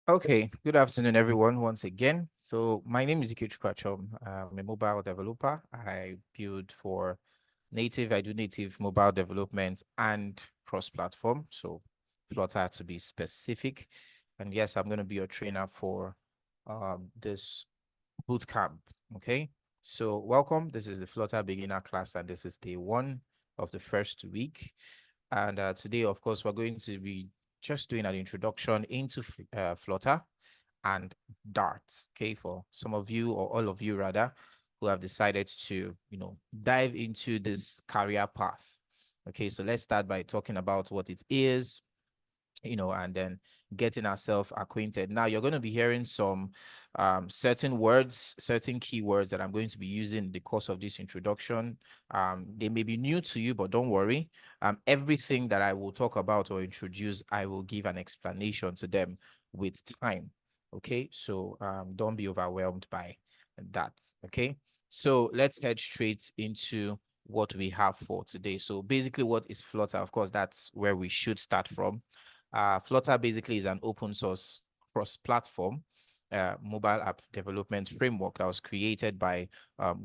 Okay, good afternoon, everyone, once again. So my name is Ike Chukwachom. I'm a mobile developer. I do native mobile development and cross-platform, so Flutter to be specific. And yes, I'm going to be your trainer for this boot camp. Okay, so welcome. This is the Flutter beginner class, and this is day one of the first week. And today, of course, we're going to be just doing an introduction into Flutter and Dart. Okay, for some of you or all of you rather, who have decided to, dive into this career path. Okay, so let's start by talking about what it is, and then getting ourselves acquainted. Now, you're going to be hearing some certain words, certain keywords that I'm going to be using in the course of this introduction. They may be new to you, but don't worry. Everything that I will talk about or introduce, I will give an explanation to them with time. Okay, so don't be overwhelmed by that. Okay, so let's head straight into what we have for today. So basically, what is Flutter? Of course, that's where we should start from. Flutter basically is an open source cross-platform mobile app development framework that was created by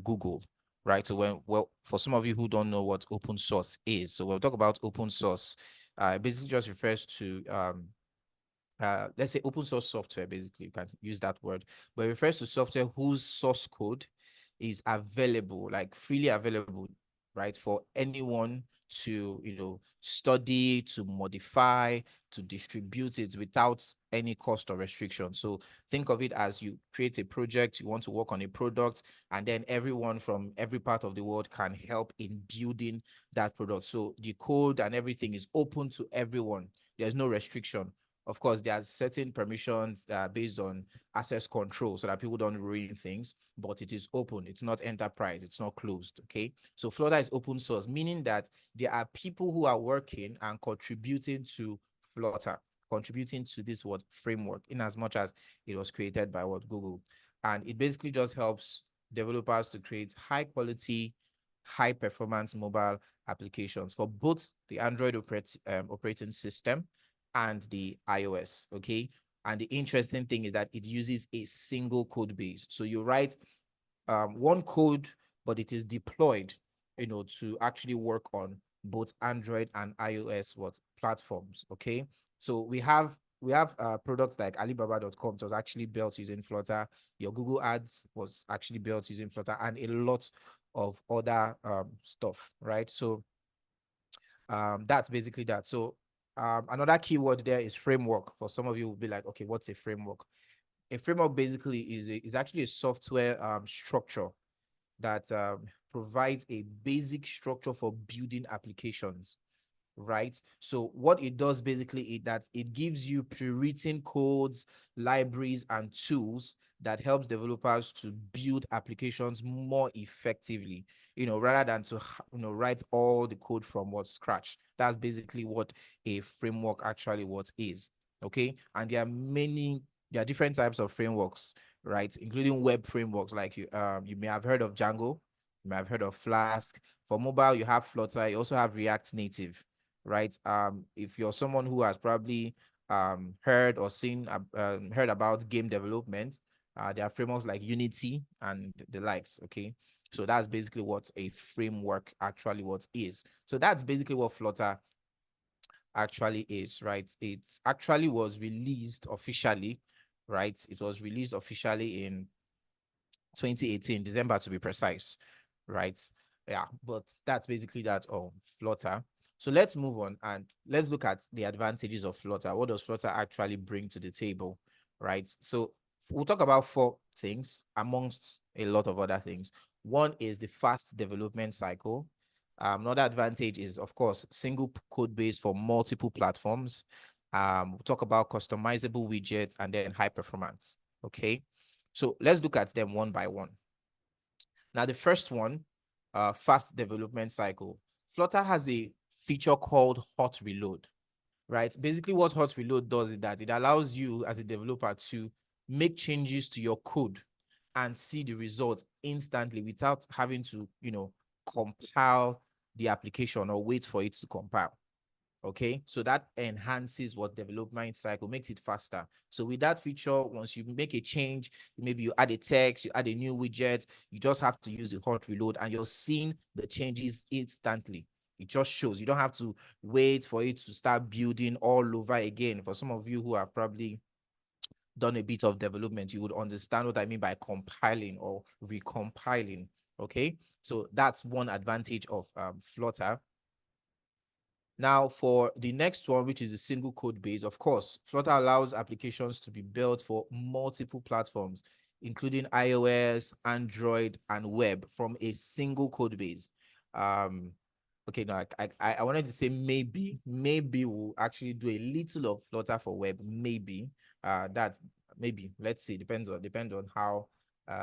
Google, right? So for some of you who don't know what open source is, so we'll talk about open source. It basically just refers to let's say open source software. Basically, you can use that word, but it refers to software whose source code is available, like freely available, right, for anyone to study, to modify, to distribute it without any cost or restriction. So think of it as you create a project, you want to work on a product, and then everyone from every part of the world can help in building that product. So the code and everything is open to everyone. There's no restriction. Of course, there's certain permissions that are based on access control so that people don't ruin things, but it is open. It's not enterprise. It's not closed. Okay. So Flutter is open source, meaning that there are people who are working and contributing to Flutter, contributing to this framework, in as much as it was created by Google. And it basically just helps developers to create high quality, high performance mobile applications for both the Android operating system and the iOS. Okay. And the interesting thing is that it uses a single code base. So you write one code, but it is deployed, to actually work on both Android and iOS platforms. Okay. So we have products like Alibaba.com was actually built using Flutter. Your Google Ads was actually built using Flutter, and a lot of other stuff, right? So that's basically that. So another keyword there is framework. For some of you will be like, okay, what's a framework? A framework basically is actually a software structure that provides a basic structure for building applications, right? So what it does basically is that it gives you pre-written codes, libraries, and tools that helps developers to build applications more effectively, rather than to write all the code from scratch. That's basically what a framework actually what is. Okay, and there are different types of frameworks, right, including web frameworks. Like you may have heard of Django, you may have heard of Flask. For mobile, you have Flutter, you also have React Native, right? If you're someone who has probably heard or heard about game development, there are frameworks like Unity and the likes. Okay, so that's basically what a framework actually what is. So that's basically what Flutter actually is, right? It actually was released officially, right? It was released officially in 2018, December to be precise, right? Yeah, but that's basically that on Flutter. So let's move on and let's look at the advantages of Flutter. What does Flutter actually bring to the table, right? So we'll talk about four things amongst a lot of other things. One is the fast development cycle. Another advantage is, of course, single code base for multiple platforms. We'll talk about customizable widgets and then high performance. Okay. So let's look at them one by one. Now, the first one, fast development cycle. Flutter has a feature called hot reload, right? Basically, what hot reload does is that it allows you as a developer to make changes to your code and see the results instantly without having to, compile the application or wait for it to compile. Okay, so that enhances what development cycle, makes it faster. So with that feature, once you make a change, maybe you add a text, you add a new widget, you just have to use the hot reload and you're seeing the changes instantly. It just shows. You don't have to wait for it to start building all over again. For some of you who have probably done a bit of development, you would understand what I mean by compiling or recompiling. Okay, so that's one advantage of Flutter. Now, for the next one, which is a single code base, of course, Flutter allows applications to be built for multiple platforms, including iOS, Android, and web from a single code base. Um, okay, no, I wanted to say maybe we'll actually do a little of Flutter for web, maybe. That's maybe, let's see, depend on how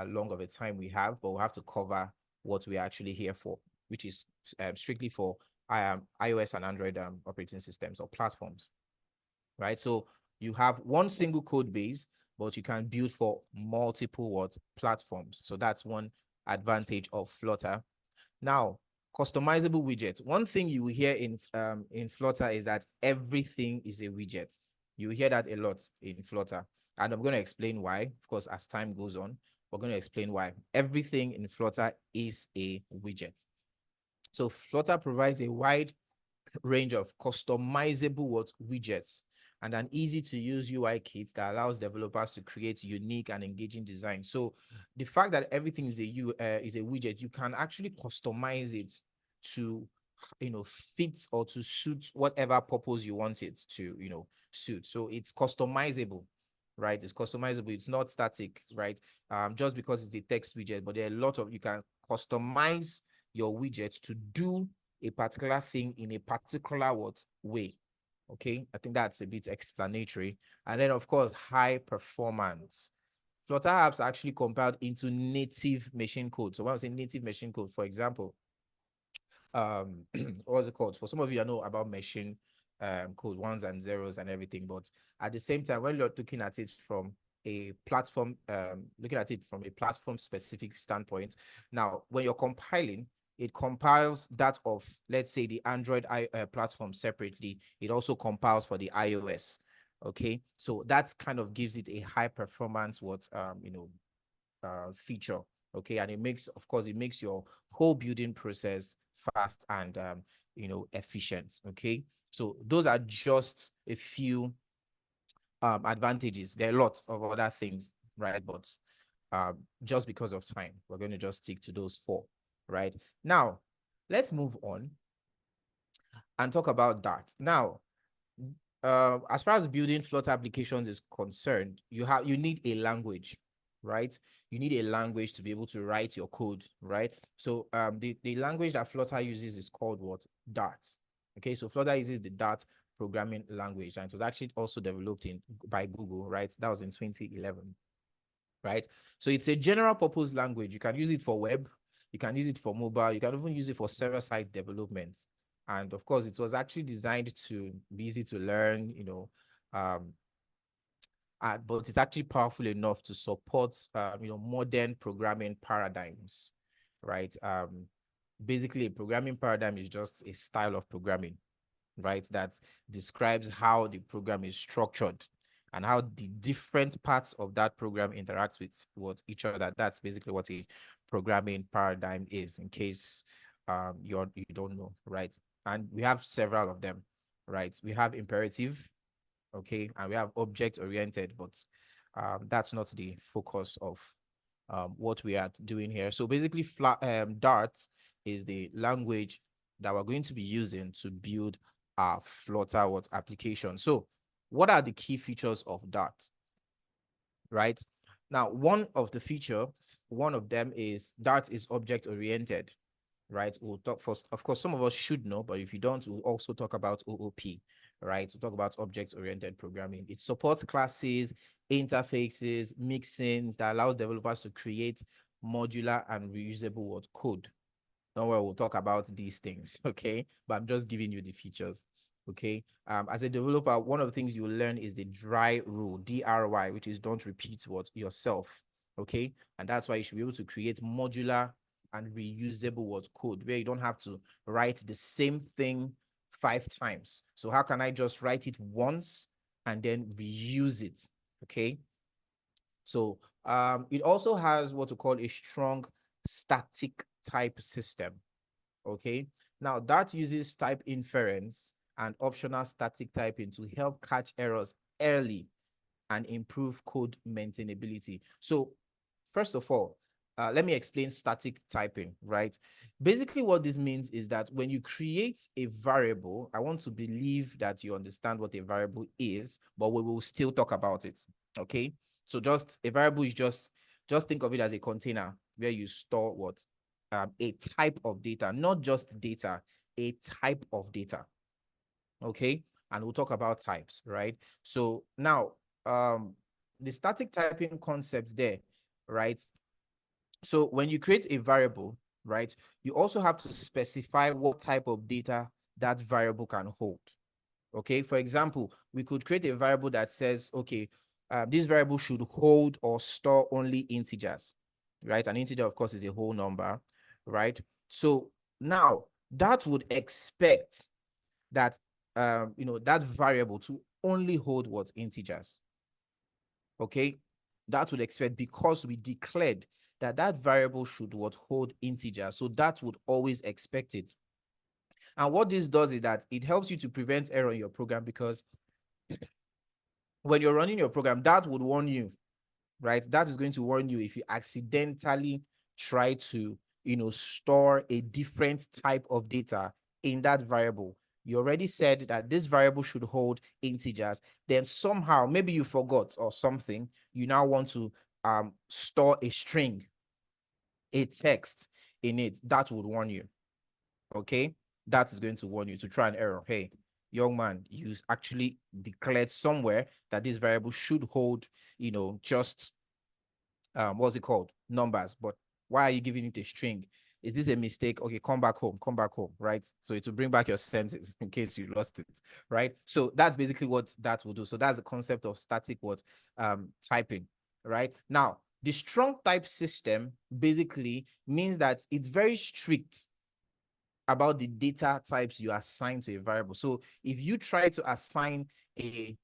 long of a time we have, but we'll have to cover what we're actually here for, which is strictly for iOS and Android operating systems or platforms, right? So you have one single code base, but you can build for multiple platforms. So that's one advantage of Flutter. Now, customizable widgets. One thing you will hear in Flutter is that everything is a widget. You hear that a lot in Flutter, and I'm going to explain why. Of course, as time goes on, we're going to explain why. Everything in Flutter is a widget. So Flutter provides a wide range of customizable widgets and an easy to use UI kit that allows developers to create unique and engaging designs. So the fact that everything is a widget, you can actually customize it to fit or to suit whatever purpose you want it to suit. So it's customizable, right? It's customizable. It's not static, right? Just because it's a text widget, but there are a lot of, you can customize your widget to do a particular thing in a particular way. Okay, I think that's a bit explanatory. And then, of course, high performance. Flutter apps are actually compiled into native machine code. So when I say native machine code, for example, what's it called? For some of you, I know about machine code, ones and zeros and everything, but at the same time, when you're looking at it from a platform, specific standpoint, now when you're compiling, it compiles that of, let's say, the Android platform separately. It also compiles for the iOS. Okay, so that kind of gives it a high performance feature. Okay, and it makes your whole building process fast and efficient. Okay, so those are just a few advantages. There are lots of other things, right? But just because of time, we're going to just stick to those four, right? Now, let's move on and talk about Dart. Now, as far as building Flutter applications is concerned, you need a language, right? You need a language to be able to write your code, right? So the language that Flutter uses is called what? Dart. Okay, so Flutter uses the Dart programming language, and it was actually also developed by Google, right? That was in 2011, right? So it's a general purpose language. You can use it for web, you can use it for mobile, you can even use it for server-side development. And of course, it was actually designed to be easy to learn, but it's actually powerful enough to support, modern programming paradigms, right? Basically, a programming paradigm is just a style of programming, right? That describes how the program is structured and how the different parts of that program interact with each other. That's basically what a programming paradigm is, in case you don't know, right? And we have several of them, right? We have imperative, okay, and we have object oriented, but that's not the focus of what we are doing here. So basically, Dart is the language that we're going to be using to build our Flutter application. So what are the key features of Dart, right? Now, one of them is Dart is object oriented, right? We'll talk first. Of course, some of us should know, but if you don't, we'll also talk about OOP, right? We'll talk about object-oriented programming. It supports classes, interfaces, mixins that allows developers to create modular and reusable code. Don't worry, we'll talk about these things, okay? But I'm just giving you the features, okay? As a developer, one of the things you will learn is the DRY rule, DRY, which is don't repeat yourself, okay? And that's why you should be able to create modular and reusable code where you don't have to write the same thing 5 times. So how can I just write it once and then reuse it? Okay. So it also has what we call a strong static type system. Okay. Now that uses type inference and optional static typing to help catch errors early and improve code maintainability. So first of all, let me explain static typing, right? Basically, what this means is that when you create a variable, I want to believe that you understand what a variable is, but we will still talk about it, okay? So just a variable is just think of it as a container where you store what? A type of data, not just data, a type of data, okay? And we'll talk about types, right? So now, the static typing concept there, right? So when you create a variable, right, you also have to specify what type of data that variable can hold. Okay, for example, we could create a variable that says, okay, this variable should hold or store only integers, right? An integer, of course, is a whole number, right? So now that would expect that that variable to only hold what integers. Okay, that would expect because we declared that that variable should what hold integers, so that would always expect it. And what this does is that it helps you to prevent error in your program, because when you're running your program, that would warn you, right? That is going to warn you if you accidentally try to, store a different type of data in that variable. You already said that this variable should hold integers. Then somehow, maybe you forgot or something, you now want to store a string, a text in it. That would warn you. Okay, that is going to warn you to try an error. Hey, young man, you actually declared somewhere that this variable should hold, just what's it called? Numbers. But why are you giving it a string? Is this a mistake? Okay, come back home, right? So it will bring back your senses in case you lost it, right? So that's basically what that will do. So that's the concept of static typing, right? Now, the strong type system basically means that it's very strict about the data types you assign to a variable. So if you try to assign a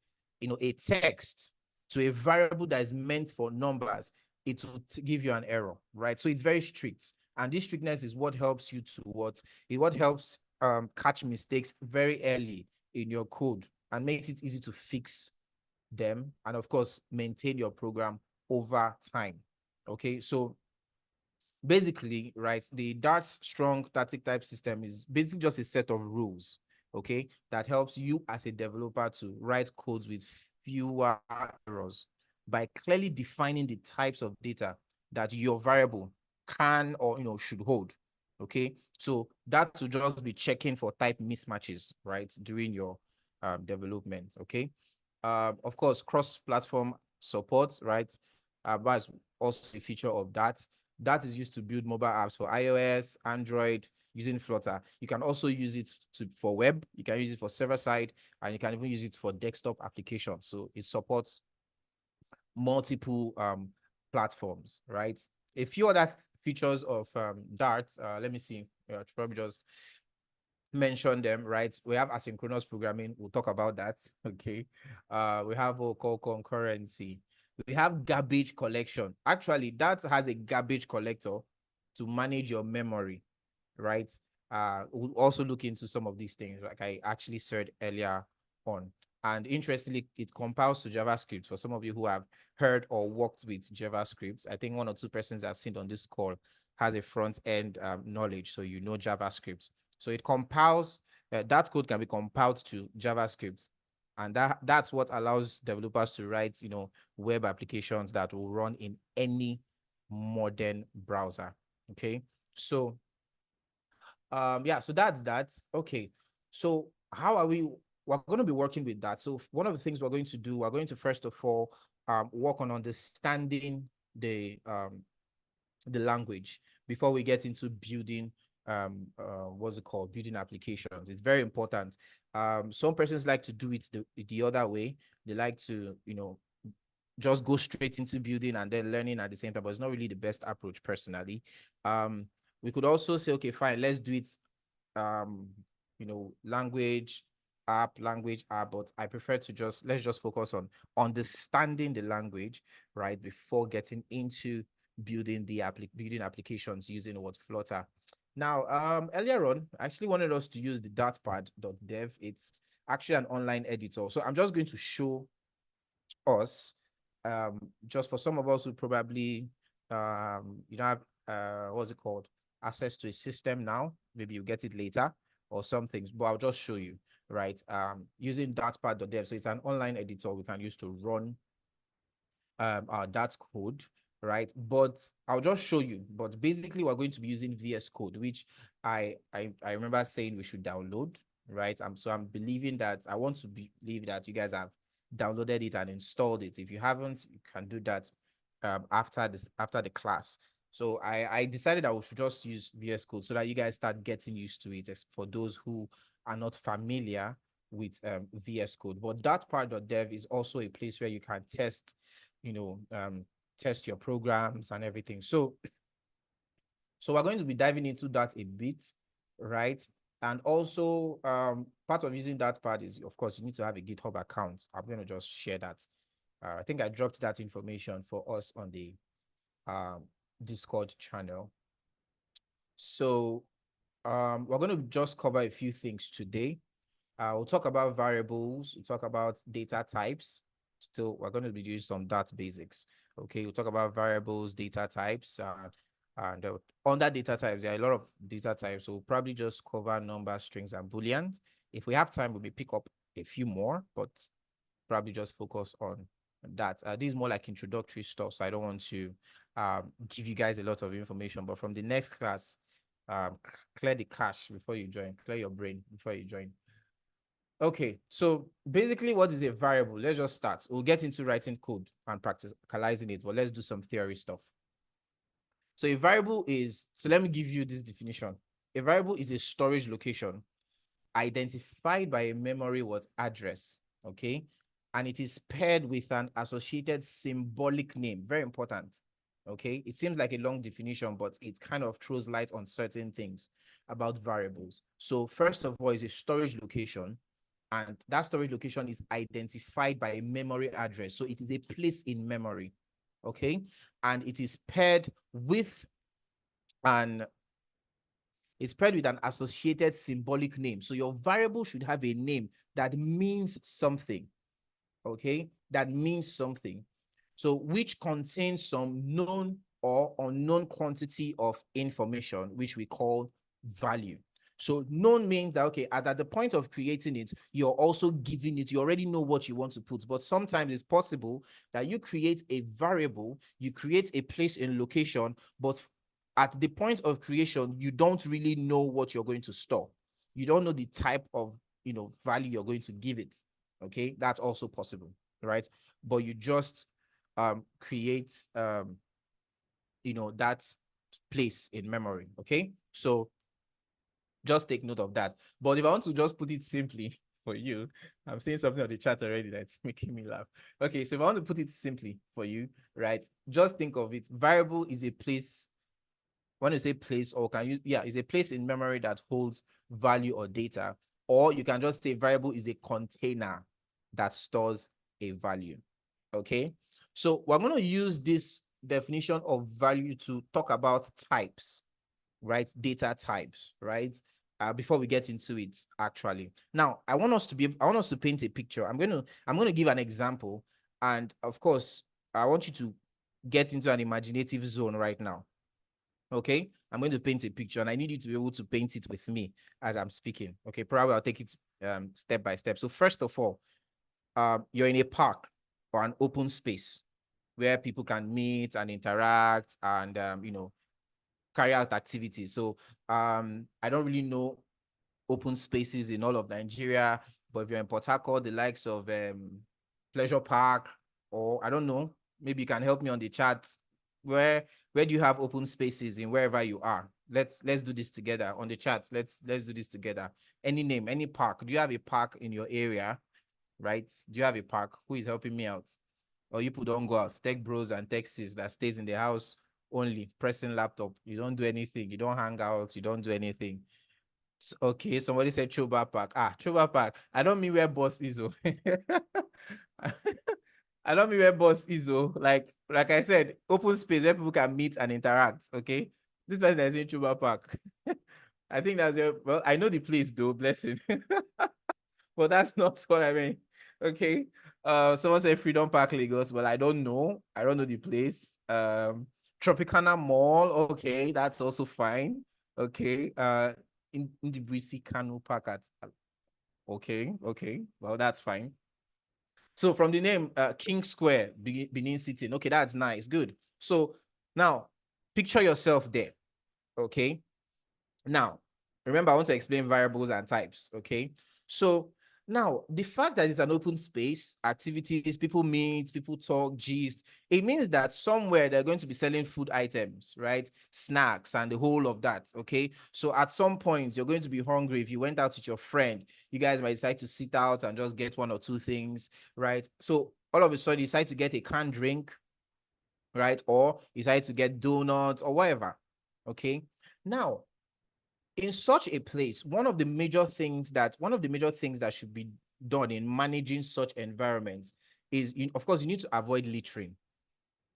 text to a variable that is meant for numbers, it will give you an error, right? So it's very strict. And this strictness is what helps you to what helps catch mistakes very early in your code and makes it easy to fix them. And of course, maintain your program over time. Okay, so basically, right, the Dart's strong static type system is basically just a set of rules, okay, that helps you as a developer to write codes with fewer errors by clearly defining the types of data that your variable can or should hold. Okay, so that to just be checking for type mismatches, right, during your development. Okay, of course, cross-platform support, right, that's also a feature of that. That is used to build mobile apps for iOS, Android, using Flutter. You can also use it for web. You can use it for server side, and you can even use it for desktop applications. So it supports multiple platforms, right? A few other features of Dart. Let me see. Probably just mention them, right? We have asynchronous programming. We'll talk about that. Okay. We have what we call concurrency. We have garbage collection. Actually, that has a garbage collector to manage your memory, right? We'll also look into some of these things, like I actually said earlier on. And interestingly, it compiles to JavaScript. For some of you who have heard or worked with JavaScript, I think one or two persons I've seen on this call has a front end knowledge, so JavaScript. So it compiles, that code can be compiled to JavaScript. And that's what allows developers to write, web applications that will run in any modern browser. Okay. So, yeah, so that's that. Okay. So how are we're going to be working with that. So one of the things we're going to do, we're going to first of all, work on understanding the language before we get into building what's it called, building applications. It's very important. Some persons like to do it the other way. They like to just go straight into building and then learning at the same time, but it's not really the best approach. Personally, we could also say, okay, fine, let's do it language language app, but I prefer to let's just focus on understanding the language, right, before getting into building building applications using what Flutter. Now, earlier on, I actually wanted us to use the dartpad.dev. It's actually an online editor. So I'm just going to show us, just for some of us who probably you don't have what's it called, access to a system now. Maybe you get it later or some things, but I'll just show you, right? Using dartpad.dev. So it's an online editor we can use to run our Dart code, right? But I'll just show you. But basically, we're going to be using VS Code, which I remember saying we should download, right? So I'm believing that I want to believe that you guys have downloaded it and installed it. If you haven't, you can do that after the class. So I decided I should just use VS Code so that you guys start getting used to it, as for those who are not familiar with VS Code. But dartpad.dev is also a place where you can test your programs and everything. So we're going to be diving into that a bit, right? And also, part of using that part is, of course, you need to have a GitHub account. I'm going to just share that. I think I dropped that information for us on the Discord channel. So we're going to just cover a few things today. We'll talk about variables. We'll talk about data types. Still, we're going to be doing some data basics. Okay, we'll talk about variables, data types, and under data types, there are a lot of data types. So we'll probably just cover numbers, strings, and booleans. If we have time, we may pick up a few more, but probably just focus on that. This is more like introductory stuff, so I don't want to give you guys a lot of information. But from the next class, clear the cache before you join. Clear your brain before you join. Okay, so basically, what is a variable? Let's just start. We'll get into writing code and practicalizing it, but let's do some theory stuff. So a variable is, so let me give you this definition. A variable is a storage location identified by a memory address, okay? And it is paired with an associated symbolic name. Very important, okay? It seems like a long definition, but it kind of throws light on certain things about variables. So first of all, is a storage location, and that storage location is identified by a memory address. So it is a place in memory, okay? And it is paired with an associated symbolic name. So your variable should have a name that means something, okay? That means something. So which contains some known or unknown quantity of information, which we call value. So known means that, okay, at the point of creating it, you're also giving it, you already know what you want to put. But sometimes it's possible that you create a variable, you create a place in location, but at the point of creation, you don't really know what you're going to store. You don't know the type of, value you're going to give it. Okay, that's also possible, right? But you just create, that place in memory. Okay, so just take note of that. But if I want to just put it simply for you, I'm seeing something on the chat already that's making me laugh. Okay, so if I want to put it simply for you, right, just think of it. Variable is a place. When you say place, or can you, is a place in memory that holds value or data. Or you can just say variable is a container that stores a value. Okay, so we're going to use this definition of value to talk about types, right? Data types, right? Before we get into it, actually. Now, I want us to paint a picture. I'm going to give an example, and of course, I want you to get into an imaginative zone right now. Okay, I'm going to paint a picture, and I need you to be able to paint it with me as I'm speaking. Okay, probably I'll take it step by step. So first of all, you're in a park or an open space where people can meet and interact and carry out activities. So I don't really know open spaces in all of Nigeria, but if you're in Port Harcourt, the likes of Pleasure Park, or I don't know, maybe you can help me on the chat. Where do you have open spaces in wherever you are? Let's do this together on the chat. Let's do this together. Any name, any park. Do you have a park in your area? Right? Do you have a park? Who is helping me out? Or you people don't go out. Tech bros and tech sis that stays in the house only, pressing laptop. You don't do anything. You don't hang out. You don't do anything. Okay, somebody said Choba Park. Ah, Choba Park. I don't mean where boss is. Oh. I don't mean where boss is. Oh. Like I said, open space where people can meet and interact. Okay. This person is in Choba Park. I think that's where, well, I know the place though, blessing. But that's not what I mean. Okay. Someone said Freedom Park, Lagos. Well, I don't know. I don't know the place. Tropicana Mall. Okay, that's also fine. Okay. In the Brisi Kanu Park at. Okay. Okay. Well, that's fine. So from the name, King Square, Benin City. Okay, that's nice. Good. So now, picture yourself there. Okay. Now, remember, I want to explain variables and types, okay? So now, the fact that it's an open space, activities, people meet, people talk, gist, it means that somewhere they're going to be selling food items, right? Snacks and the whole of that, okay? So at some point, you're going to be hungry. If you went out with your friend, you guys might decide to sit out and just get one or two things, right? So all of a sudden, you decide to get a canned drink, right? Or you decide to get donuts or whatever, okay? Now, in such a place, one of the major things that should be done in managing such environments is, of course, you need to avoid littering,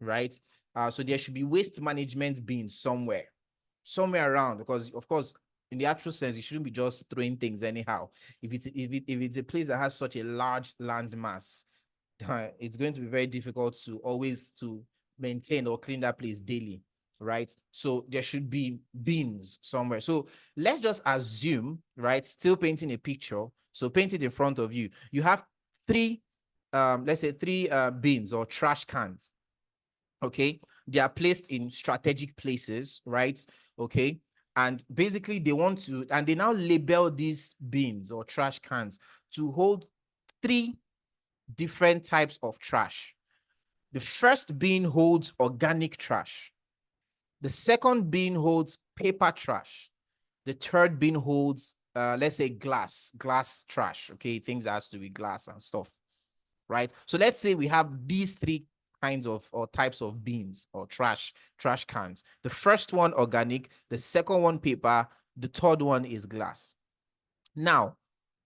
right? So there should be waste management bins somewhere around, because of course, in the actual sense, you shouldn't be just throwing things anyhow. If it's a place that has such a large land mass, it's going to be very difficult to always to maintain or clean that place daily, right? So there should be bins somewhere. So let's just assume, right, still painting a picture. So paint it in front of you. You have three, let's say three bins or trash cans. Okay, they are placed in strategic places, right? Okay, and basically they now label these bins or trash cans to hold three different types of trash. The first bin holds organic trash. The second bin holds paper trash. The third bin holds, let's say, glass trash. Okay, things that has to be glass and stuff, right? So let's say we have these three kinds of or types of bins or trash cans. The first one organic, the second one paper, the third one is glass. Now,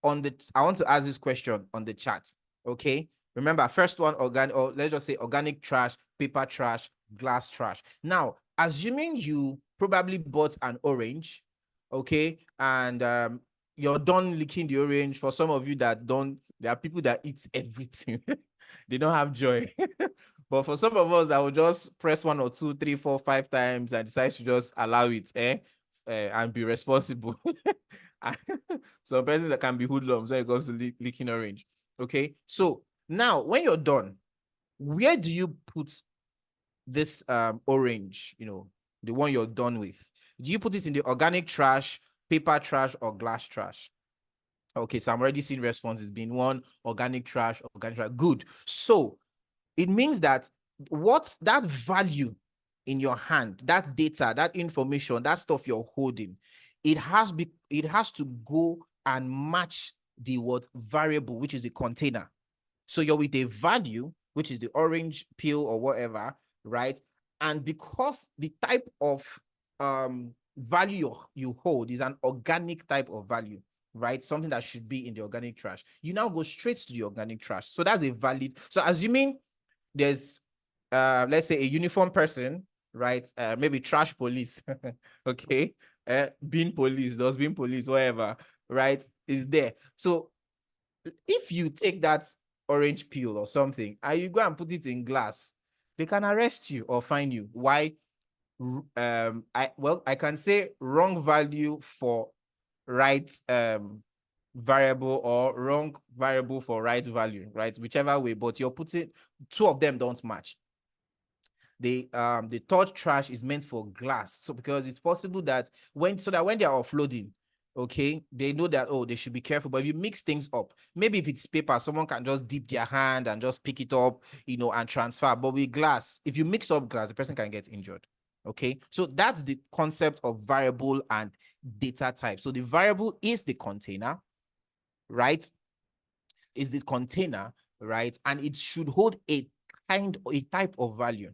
I want to ask this question on the chat. Okay. Remember, first one organic, or let's just say organic trash, paper trash, glass trash. Now, assuming you probably bought an orange, okay, and you're done licking the orange. For some of you that don't, there are people that eat everything. They don't have joy. But for some of us, I will just press 1 or 2, 3, 4, 5 times and decide to just allow it, and be responsible. Some persons that can be hoodlums when it comes to licking orange. Okay, so now when you're done, where do you put this orange? The one you're done with. Do you put it in the organic trash, paper trash, or glass trash? Okay, so I'm already seeing responses being one, organic trash. Good. So it means that what's that value in your hand, that data, that information, that stuff you're holding, it has to go and match the what variable, which is the container. So you're with a value, which is the orange peel or whatever, right? And because the type of value you hold is an organic type of value, right? Something that should be in the organic trash. You now go straight to the organic trash. So that's a valid. So assuming there's let's say a uniform person, right? Maybe trash police, okay? Bin police, dustbin police, whatever, right? Is there. So if you take that orange peel or something and you go and put it in glass, they can arrest you or fine you. Why? I can say wrong value for right variable, or wrong variable for right value, right? Whichever way, but you're putting two of them don't match. The third trash is meant for glass. So because it's possible that when they are offloading, okay, they know that, oh, they should be careful. But if you mix things up, maybe if it's paper, someone can just dip their hand and just pick it up, and transfer. But with glass, if you mix up glass, the person can get injured. Okay, so that's the concept of variable and data type. So the variable is the container, right? Is the container, right? And it should hold a type of value.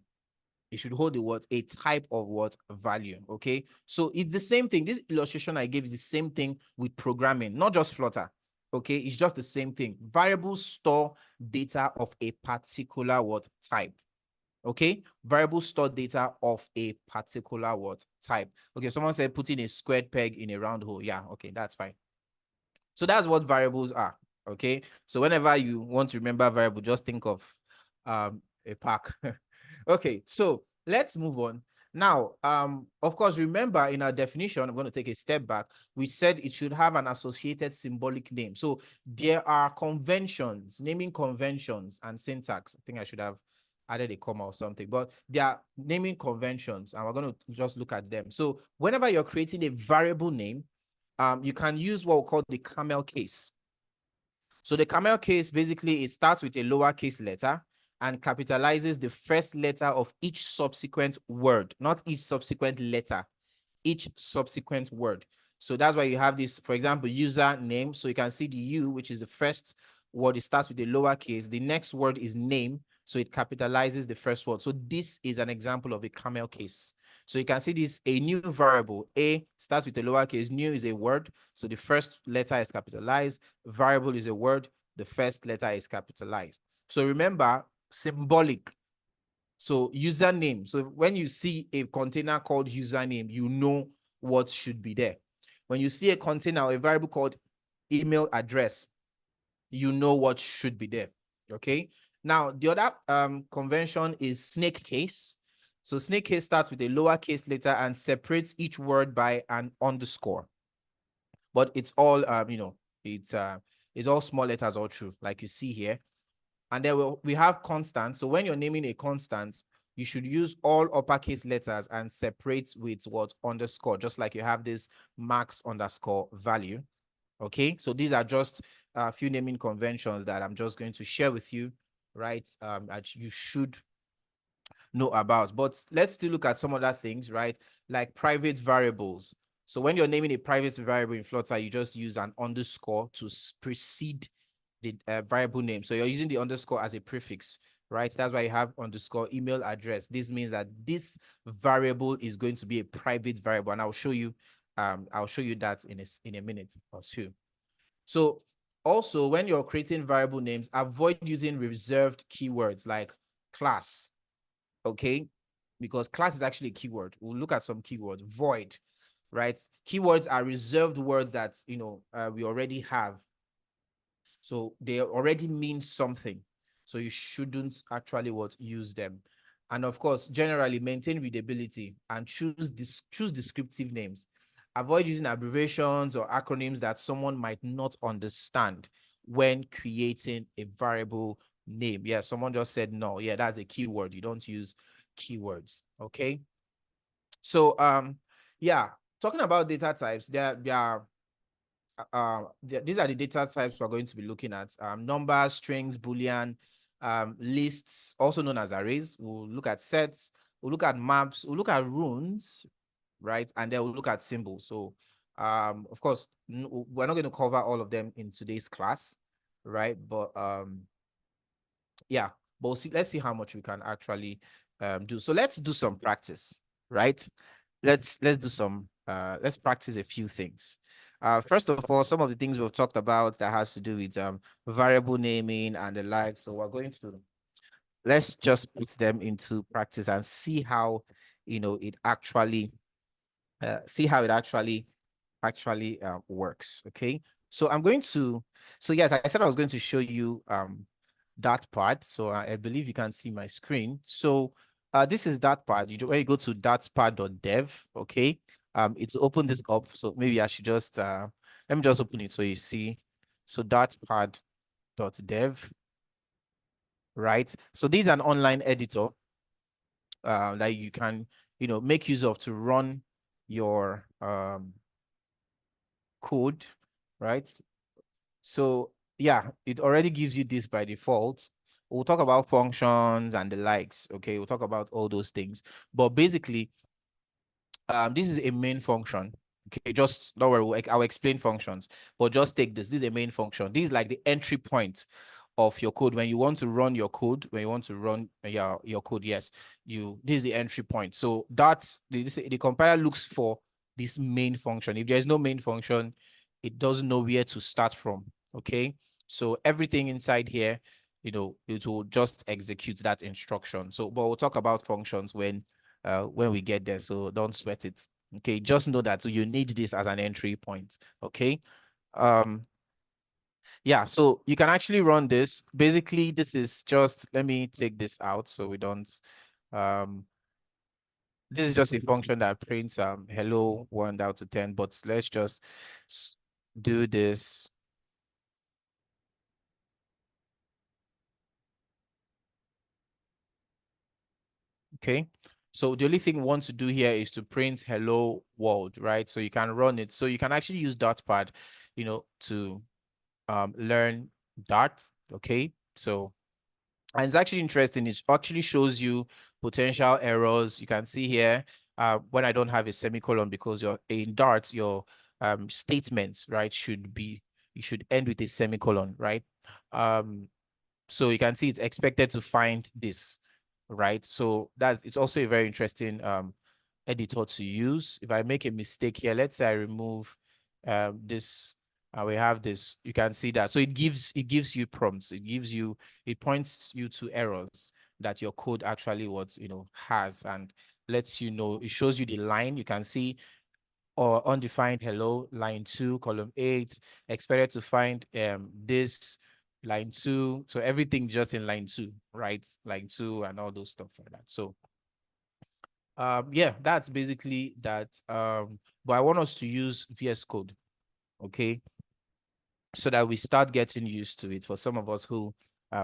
It should hold a what? A type of what? Value. Okay. So it's the same thing. This illustration I gave is the same thing with programming, not just Flutter. Okay. It's just the same thing. Variables store data of a particular what? Type. Okay. Variables store data of a particular what? Type. Okay. Someone said putting a squared peg in a round hole. Yeah. Okay. That's fine. So that's what variables are. Okay. So whenever you want to remember variable, just think of a pack. Okay. So let's move on. Now, of course, remember in our definition, I'm going to take a step back. We said it should have an associated symbolic name. So there are conventions, naming conventions and syntax. I think I should have added a comma or something, but there are naming conventions and we're going to just look at them. So whenever you're creating a variable name, you can use what we call the camel case. So the camel case, basically, it starts with a lowercase letter and capitalizes the first letter of each subsequent word, not each subsequent letter, each subsequent word. So that's why you have this, for example, user name. So you can see the U, which is the first word. It starts with a lowercase. The next word is name. So it capitalizes the first word. So this is an example of a camel case. So you can see this, a new variable. A starts with a lowercase. New is a word. So the first letter is capitalized. Variable is a word. The first letter is capitalized. So remember, symbolic. So username. So when you see a container called username, you know what should be there. When you see a container or a variable called email address, you know what should be there. Okay. Now, the other convention is snake case. So snake case starts with a lowercase letter and separates each word by an underscore. But it's all, it's all small letters all through, like you see here. And then we have constants. So when you're naming a constant, you should use all uppercase letters and separate with what? Underscore, just like you have this max underscore value. Okay, so these are just a few naming conventions that I'm just going to share with you, right? That you should know about. But let's still look at some other things, right? Like private variables. So when you're naming a private variable in Flutter, you just use an underscore to precede the variable name. So you're using the underscore as a prefix, right? That's why you have underscore email address. This means that this variable is going to be a private variable, and I'll show you that in a minute or two. So also, when you're creating variable names, avoid using reserved keywords like class, okay? Because class is actually a keyword. We'll look at some keywords. Void, right? Keywords are reserved words that, we already have. So they already mean something. So you shouldn't actually use them. And of course, generally maintain readability and choose descriptive names. Avoid using abbreviations or acronyms that someone might not understand when creating a variable name. Yeah, someone just said no. Yeah, that's a keyword. You don't use keywords. Okay. So yeah, talking about data types, these are the data types we're going to be looking at. Numbers, strings, Boolean, lists, also known as arrays. We'll look at sets, we'll look at maps, we'll look at runes, right? And then we'll look at symbols. So of course, we're not going to cover all of them in today's class, right? But yeah, but let's see how much we can actually do. So let's do some practice, right? Let's do some let's practice a few things. First of all, some of the things we've talked about that has to do with variable naming and the like. So let's just put them into practice and see how it actually works. Okay. So yes, I said I was going to show you that part. So I believe you can see my screen. So this is that part. When you go to datpad.dev, okay, it's open this up. So maybe I should just let me just open it so you see. So datpad.dev, right? So this is an online editor that you can make use of to run your code, right? So yeah, it already gives you this by default. We'll talk about functions and the likes. Okay, we'll talk about all those things. But basically, this is a main function. Okay, just don't worry, I'll explain functions, but just take this. This is a main function. This is like the entry point of your code. When you want to run your code, when you want to run your code, yes, this is the entry point. So that's the compiler looks for this main function. If there's no main function, it doesn't know where to start from. Okay. So everything inside here, it will just execute that instruction. So, but we'll talk about functions when we get there. So don't sweat it. Okay. Just know that you need this as an entry point. Okay. Yeah, so you can actually run this. Basically, this is just, let me take this out so we don't, this is just a function that prints hello 1 down to 10, but let's just do this. Okay, so the only thing we want to do here is to print hello world, right? So you can run it. So you can actually use Dotpad, to learn Dart. Okay, so and it's actually interesting. It actually shows you potential errors. You can see here when I don't have a semicolon, because you're in Dart, your statements, right, you should end with a semicolon, right? So you can see it's expected to find this, right? So it's also a very interesting editor to use. If I make a mistake here, let's say I remove this, we have this, you can see that. So it gives you prompts, it points you to errors that your code actually has, and lets you know, it shows you the line. You can see or undefined hello, line 2, column 8, expected to find this, line 2. So everything just in line 2, right? Line 2 and all those stuff like that. So yeah, that's basically that. But I want us to use VS Code, okay, so that we start getting used to it. For some of us who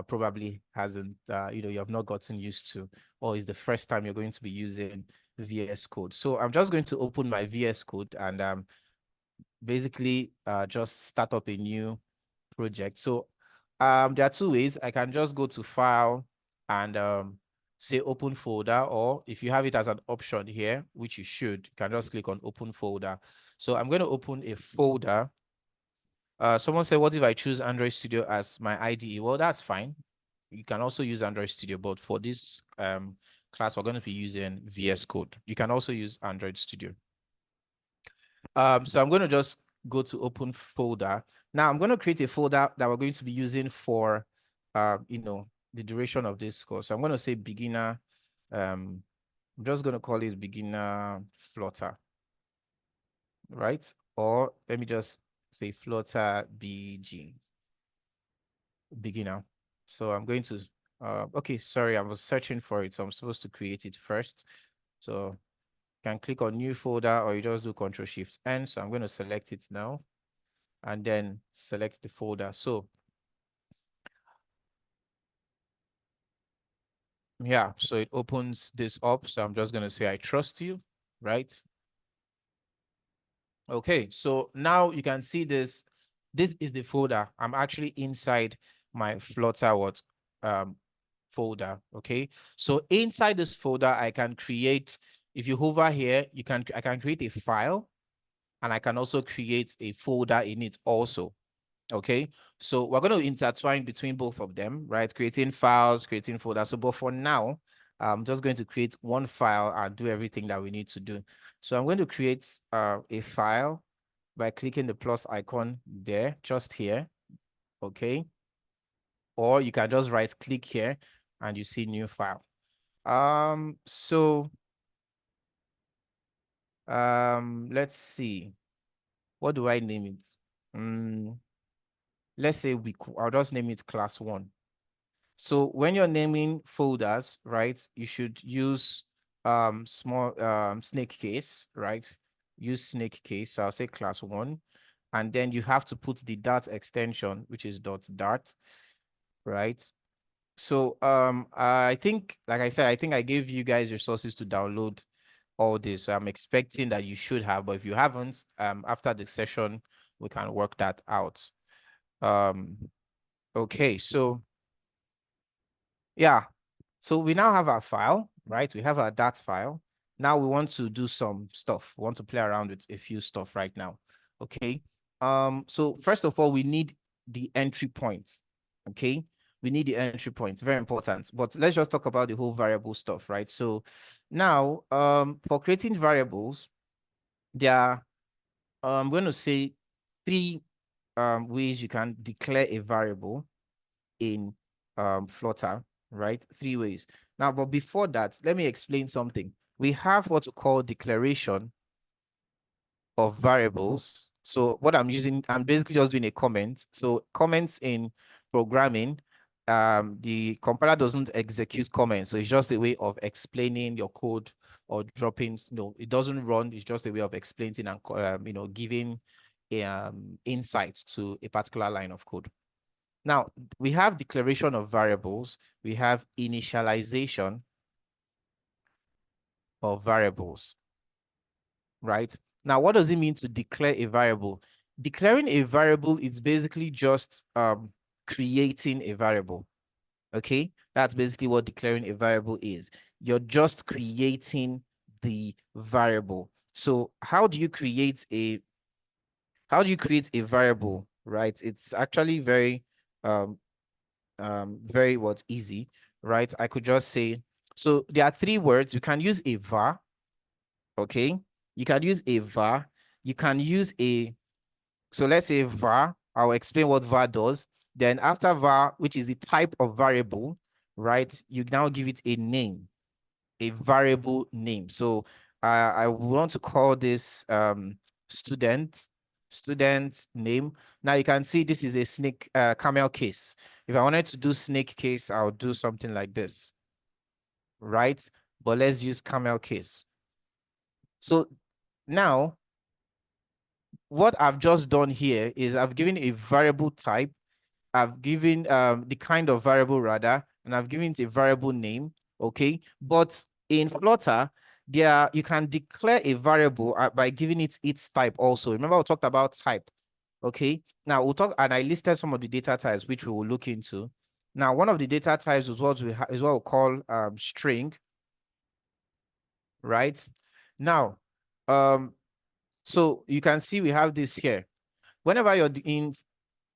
probably hasn't, you have not gotten used to, or is the first time you're going to be using VS Code. So I'm just going to open my VS Code and basically just start up a new project. So there are two ways. I can just go to File and say Open Folder, or if you have it as an option here, which you should, you can just click on Open Folder. So I'm going to open a folder. Someone said, what if I choose Android Studio as my IDE? Well, that's fine. You can also use Android Studio, but for this class, we're going to be using VS Code. You can also use Android Studio. So I'm going to just go to open folder. Now I'm going to create a folder that we're going to be using for, the duration of this course. So I'm going to say beginner. I'm just going to call it beginner Flutter, right? Or let me just say Flutter BG, beginner. So I'm going to, okay, sorry, I was searching for it. So I'm supposed to create it first. So can click on new folder, or you just do Ctrl+Shift+N. So I'm going to select it now and then select the folder. So yeah, so it opens this up. So I'm just going to say, I trust you, right? Okay, so now you can see this. This is the folder. I'm actually inside my Flutter folder. Okay, so inside this folder, I can create, if you hover here, I can create a file, and I can also create a folder in it also. Okay, so we're going to intertwine between both of them, right? Creating files, creating folders. So, but for now, I'm just going to create one file and do everything that we need to do. So I'm going to create a file by clicking the plus icon there, just here. Okay, or you can just right click here and you see new file. So let's see, what do I name it? Let's say I'll just name it class 1. So when you're naming folders, right, you should use small snake case, right? Use snake case. So I'll say class 1. And then you have to put the Dart extension, which is .dart, right? So I think, like I said, I think I gave you guys resources to download all this. So I'm expecting that you should have, but if you haven't, after the session, we can work that out. Okay, so yeah, so we now have our file, right? We have our Dart file. Now we want to do some stuff. We want to play around with a few stuff right now. Okay. So first of all, we need the entry points. Okay. we need the entry point. Very important. But let's just talk about the whole variable stuff, right? So now, for creating variables, there are, I'm going to say, three ways you can declare a variable in Flutter, right? Three ways. Now, but before that, let me explain something. We have what we call declaration of variables. So what I'm using, I'm basically just doing a comment. So comments in programming, the compiler doesn't execute comments. So it's just a way of explaining your code or dropping, it doesn't run. It's just a way of explaining and, giving insight to a particular line of code. Now, we have declaration of variables. We have initialization of variables, right? Now, what does it mean to declare a variable? Declaring a variable is basically just creating a variable, okay? That's basically what declaring a variable is. You're just creating the variable. So how do you create a variable, right? It's actually very easy, right? I could just say, so there are three words. You can use a var, okay? You can use a var. You can use so let's say var. I'll explain what var does. Then after var, which is the type of variable, right? You now give it a name, a variable name. So I want to call this student name. Now you can see this is a snake camel case. If I wanted to do snake case, I'll do something like this, right? But let's use camel case. So now what I've just done here is I've given a variable type. I've given the kind of variable rather, and I've given it a variable name, okay? But in Flutter, you can declare a variable by giving it its type also. Remember, we talked about type, okay? Now we'll talk, and I listed some of the data types which we will look into. Now, one of the data types is what we call string, right? Now, so you can see we have this here. Whenever you're in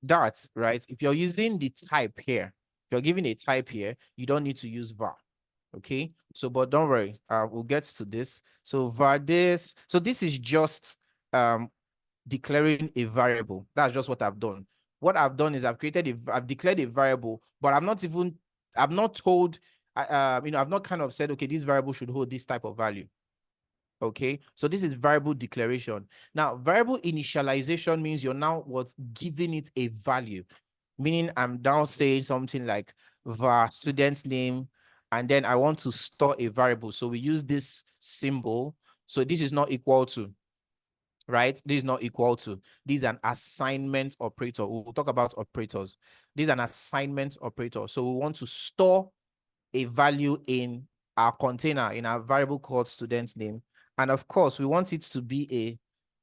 that, right? If you're using the type here, if you're giving a type here, you don't need to use var. Okay. So, but don't worry, we'll get to this. So var this. So this is just declaring a variable. That's just what I've done. What I've done is I've declared a variable, but I'm not told, I've not kind of said, okay, this variable should hold this type of value. Okay, so this is variable declaration. Now, variable initialization means you're now giving it a value, meaning I'm now saying something like var student's name, and then I want to store a variable. So we use this symbol. So this is not equal to, right? This is not equal to. This is an assignment operator. We'll talk about operators. This is an assignment operator. So we want to store a value in our container, in our variable called student's name. And of course, we want it to be a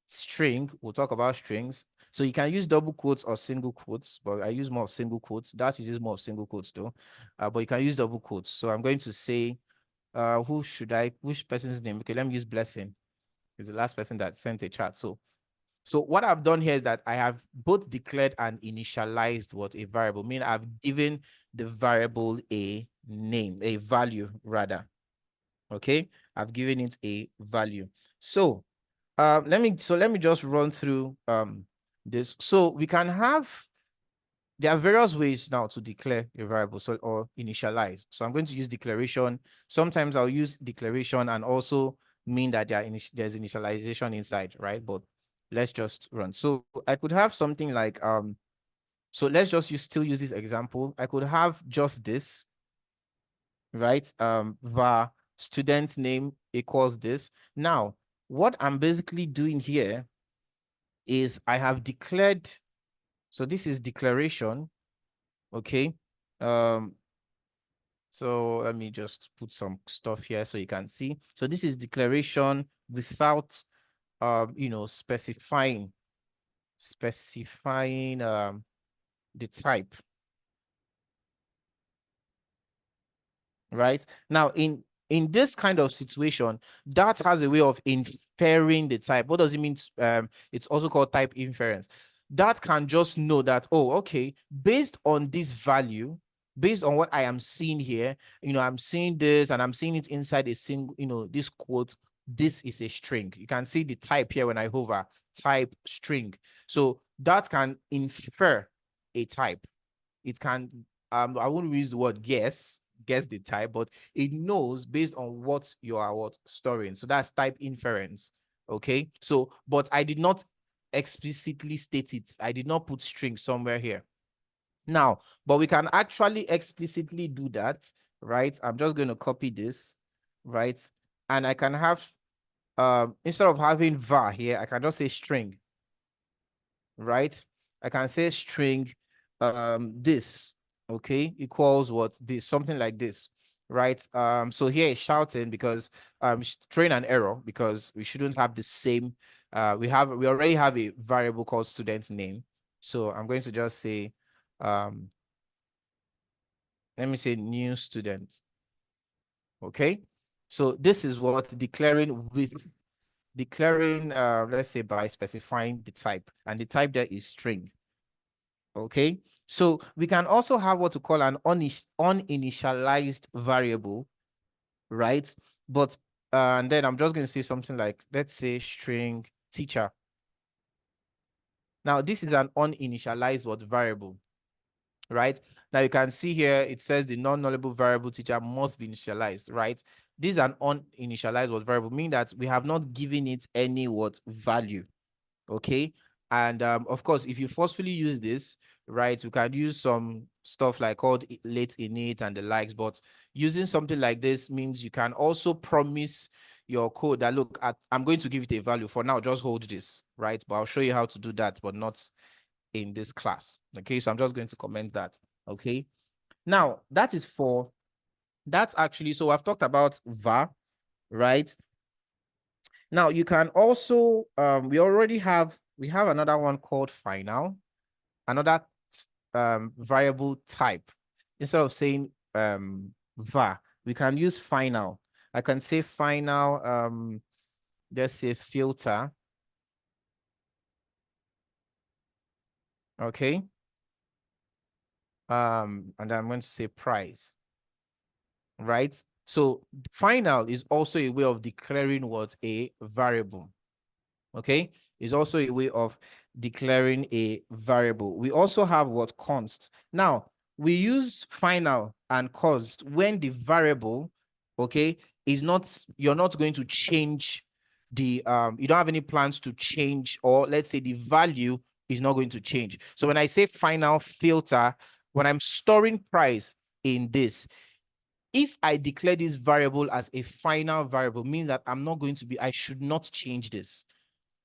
string. We'll talk about strings. So you can use double quotes or single quotes, but I use more of single quotes. That uses more of single quotes though. But you can use double quotes. So I'm going to say, which person's name? Okay, let me use Blessing. It's the last person that sent a chat. So what I've done here is that I have both declared and initialized what a variable, meaning I've given the variable a name, a value rather. Okay, I've given it a value. So let me just run through this. So we can have, there are various ways now to declare a variable, or initialize. So I'm going to use declaration. Sometimes I'll use declaration and also mean that there's initialization inside, right? But let's just run. So I could have something like so let's just still use this example. I could have just this, right? var student name equals this. Now, what I'm basically doing here is I have declared, so this is declaration, okay? So let me just put some stuff here so you can see. So this is declaration without, specifying the type. Right now, in this kind of situation, that has a way of inferring the type. What does it mean? It's also called type inference. That can just know that, oh, okay, based on this value, based on what I am seeing here, I'm seeing this and I'm seeing it inside a single, this quote, this is a string. You can see the type here when I hover, type string. So that can infer a type. It can, I won't use the word guess the type, but it knows based on what you are storing. So that's type inference. Okay. So, but I did not explicitly state it. I did not put string somewhere here. Now, but we can actually explicitly do that, right? I'm just going to copy this, right? And I can have, instead of having var here, I can just say string, right? I can say string, this, okay, equals what? This, something like this, right? So here it's shouting because throwing an error because we shouldn't have the same, we already have a variable called student name. So I'm going to just say, let me say new student. Okay. So this is what declaring, let's say by specifying the type, and the type there is string. Okay. So we can also have what we call an uninitialized variable, right? But, and then I'm just going to say something like, let's say string teacher. Now this is an uninitialized variable. Right? Now you can see here, it says the non-nullable variable teacher must be initialized, right? This is an uninitialized variable, meaning that we have not given it any value, okay? And of course, if you forcefully use this, right, we can use some stuff like called late init and the likes, but using something like this means you can also promise your code that, look, I'm going to give it a value. For now, just hold this, right? But I'll show you how to do that, but not in this class. Okay, so I'm just going to comment that. Okay, now that's actually, so I've talked about var, right? Now you can also, we have another one called final, another variable type. Instead of saying var, we can use final. I can say final, let's say filter. Okay. And I'm going to say price, right? So final is also a way of declaring what a variable. Okay, is also a way of declaring a variable. We also have what const. Now we use final and const when the variable, okay, is not, you're not going to change the you don't have any plans to change, or let's say the value is not going to change. So when I say final filter, when I'm storing price in this, if I declare this variable as a final variable, means that I should not change this.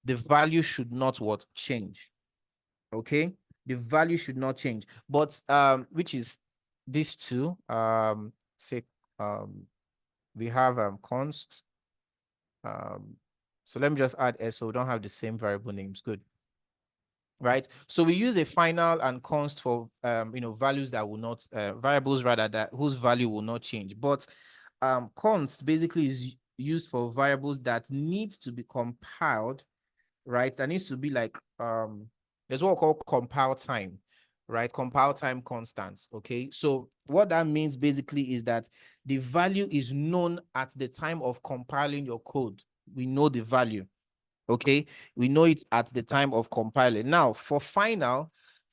The value should not change. Okay, the value should not change. But which is these two. Say we have const. So let me just add s so we don't have the same variable names. Good. Right, so we use a final and const for values that will not variables rather, that whose value will not change. But const basically is used for variables that need to be compiled, right? That needs to be like there's what we call compile time, right? Compile time constants. Okay, so what that means basically is that the value is known at the time of compiling your code. We know the value. Okay, we know it at the time of compiling. Now for final,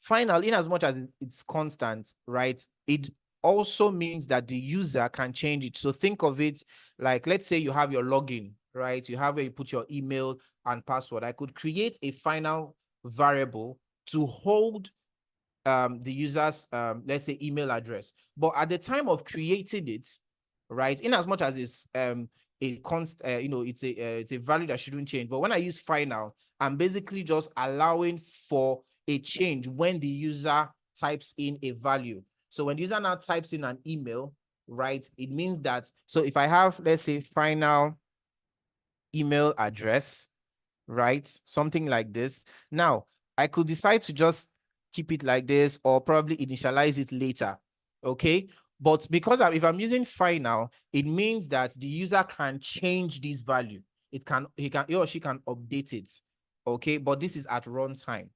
in as much as it's constant, right, it also means that the user can change it. So think of it like, let's say you have your login, right? You have where you put your email and password. I could create a final variable to hold the user's let's say email address, but at the time of creating it, right, in as much as it's a const it's a value that shouldn't change, but when I use final, I'm basically just allowing for a change when the user types in a value. So when the user now types in an email, right, it means that, so if I have, let's say, final email address, right, something like this, now I could decide to just keep it like this or probably initialize it later. Okay, but because if I'm using final, it means that the user can change this value. He or she can update it. Okay, but this is at runtime.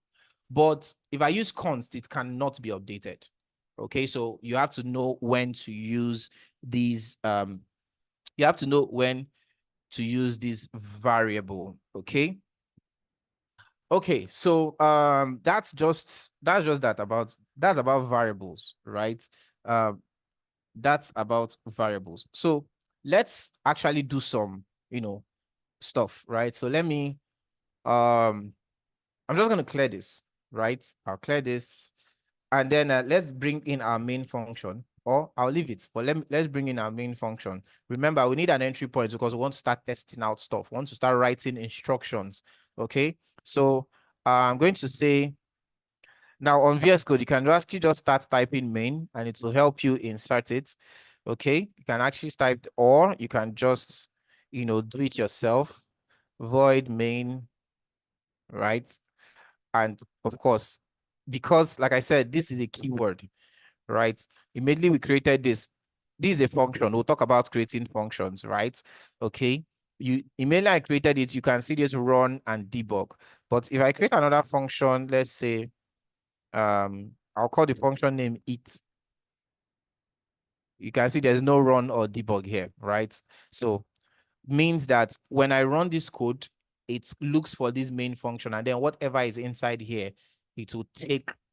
But if I use const, it cannot be updated. Okay, so you have to know when to use these, you have to know when to use this variable. Okay. Okay, so that's about variables, right? That's about variables. So let's actually do some, stuff, right? So let me I'm just gonna clear this, right? I'll clear this, and then let's bring in our main function, or I'll leave it. But let's bring in our main function. Remember, we need an entry point because we want to start testing out stuff. We want to start writing instructions. Okay, so I'm going to say now on VS Code, you can actually just start typing main, and it will help you insert it. Okay, you can actually type, or you can just do it yourself. Void main, right? And of course, because like I said, this is a keyword, right? Immediately we created this. This is a function. We'll talk about creating functions, right? Okay. Immediately I created it, you can see this run and debug. But if I create another function, let's say, I'll call the function name it. You can see there's no run or debug here, right? So means that when I run this code, it looks for this main function, and then whatever is inside here, it will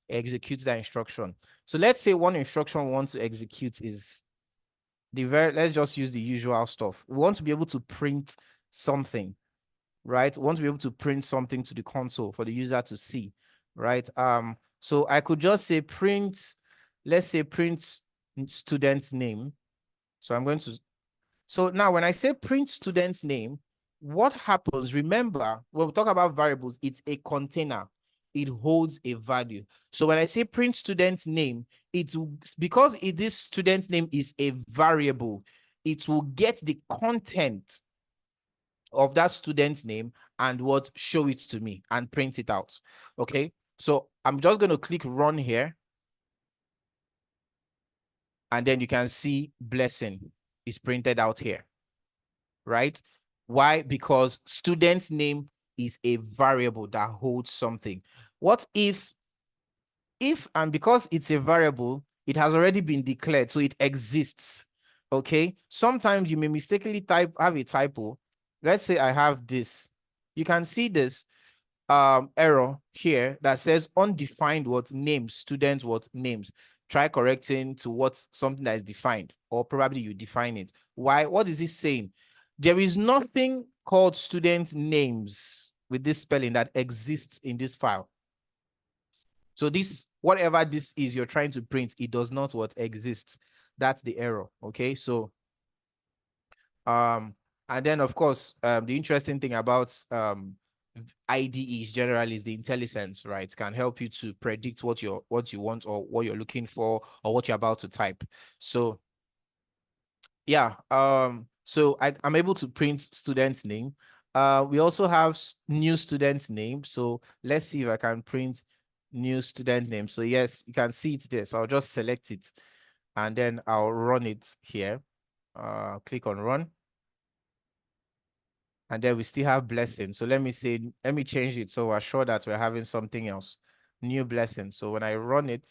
execute that instruction. So let's say one instruction we want to execute is let's just use the usual stuff. We want to be able to print something, right? We want to be able to print something to the console for the user to see, right? So I could just say print, let's say print student name. So I'm going to so now when I say print student's name, what happens? Remember, when we talk about variables, it's a container. It holds a value. So when I say print student's name, because this student name is a variable, it will get the content of that student's name and what show it to me and print it out. Okay. So I'm just going to click run here. And then you can see blessing is printed out here. Right? Why? Because student's name is a variable that holds something. What if and because it's a variable, it has already been declared, so it exists. Okay. Sometimes you may mistakenly have a typo. Let's say I have this. You can see this error here that says undefined what names, student what names. Try correcting to what's something that is defined, or probably you define it. Why? What is this saying? There is nothing called student names with this spelling that exists in this file. So this, whatever this is you're trying to print, it does not what exists. That's the error. Okay. So and then of course, the interesting thing about IDEs generally is the IntelliSense, right? Can help you to predict what you want or what you're looking for or what you're about to type. So yeah, so I'm able to print student's name. We also have new student's name. So let's see if I can print new student name. So yes, you can see it there. So I'll just select it and then I'll run it here. Click on run. And then we still have blessing. So let me change it so we're sure that we're having something else. New blessing. So when I run it,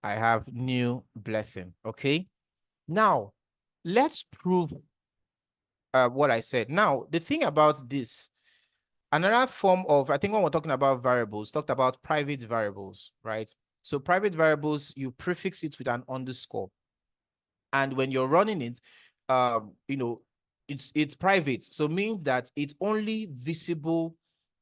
I have new blessing. Okay. Now, let's prove what I said. Now, the thing about this, another form of, I think when we're talking about variables, talked about private variables, right? So private variables, you prefix it with an underscore. And when you're running it, it's private. So it means that it's only visible,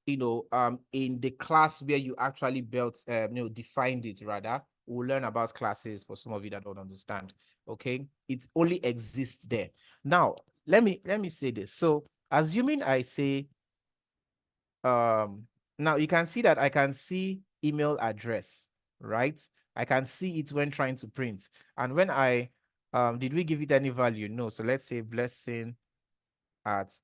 in the class where you actually defined it rather. We'll learn about classes for some of you that don't understand. Okay. It only exists there. Now, let me say this. So assuming I say, now you can see that I can see email address, right? I can see it when trying to print. And when I, did we give it any value? No. So let's say blessing at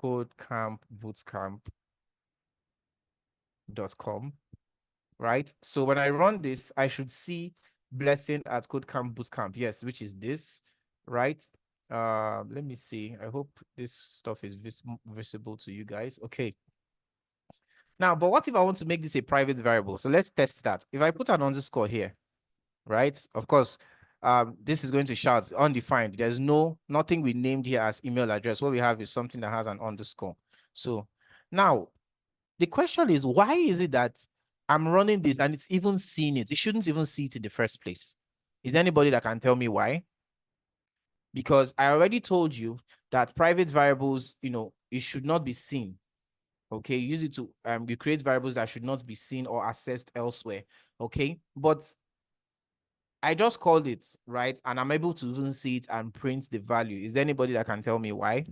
KodeCampBootcamp.com, right? So when I run this, I should see blessing at KodeCamp Bootcamp. Yes, which is this, right? Let me see. I hope this stuff is visible to you guys. Okay. Now, but what if I want to make this a private variable? So let's test that. If I put an underscore here, right? Of course, this is going to shout undefined. There's nothing we named here as email address. What we have is something that has an underscore. So now the question is, why is it that I'm running this and it's even seeing it? It shouldn't even see it in the first place. Is there anybody that can tell me why? Because I already told you that private variables, it should not be seen. Okay, use it to you create variables that should not be seen or accessed elsewhere. Okay, but I just called it, right? And I'm able to even see it and print the value. Is there anybody that can tell me why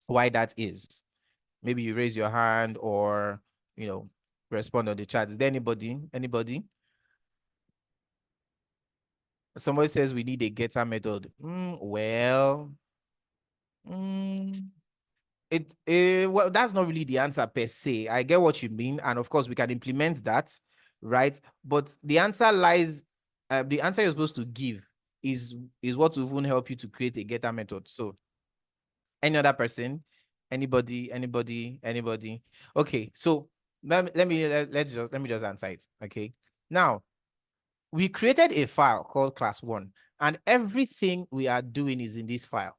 that is? Maybe you raise your hand or, respond on the chat. Is there anybody? Anybody? Somebody says we need a getter method. Well, well, that's not really the answer per se. I get what you mean. And of course, we can implement that, right? But the answer lies, the answer you're supposed to give is what will even help you to create a getter method. So any other person, anybody. Okay, so let me just answer it. Okay. Now, we created a file called class1, and everything we are doing is in this file.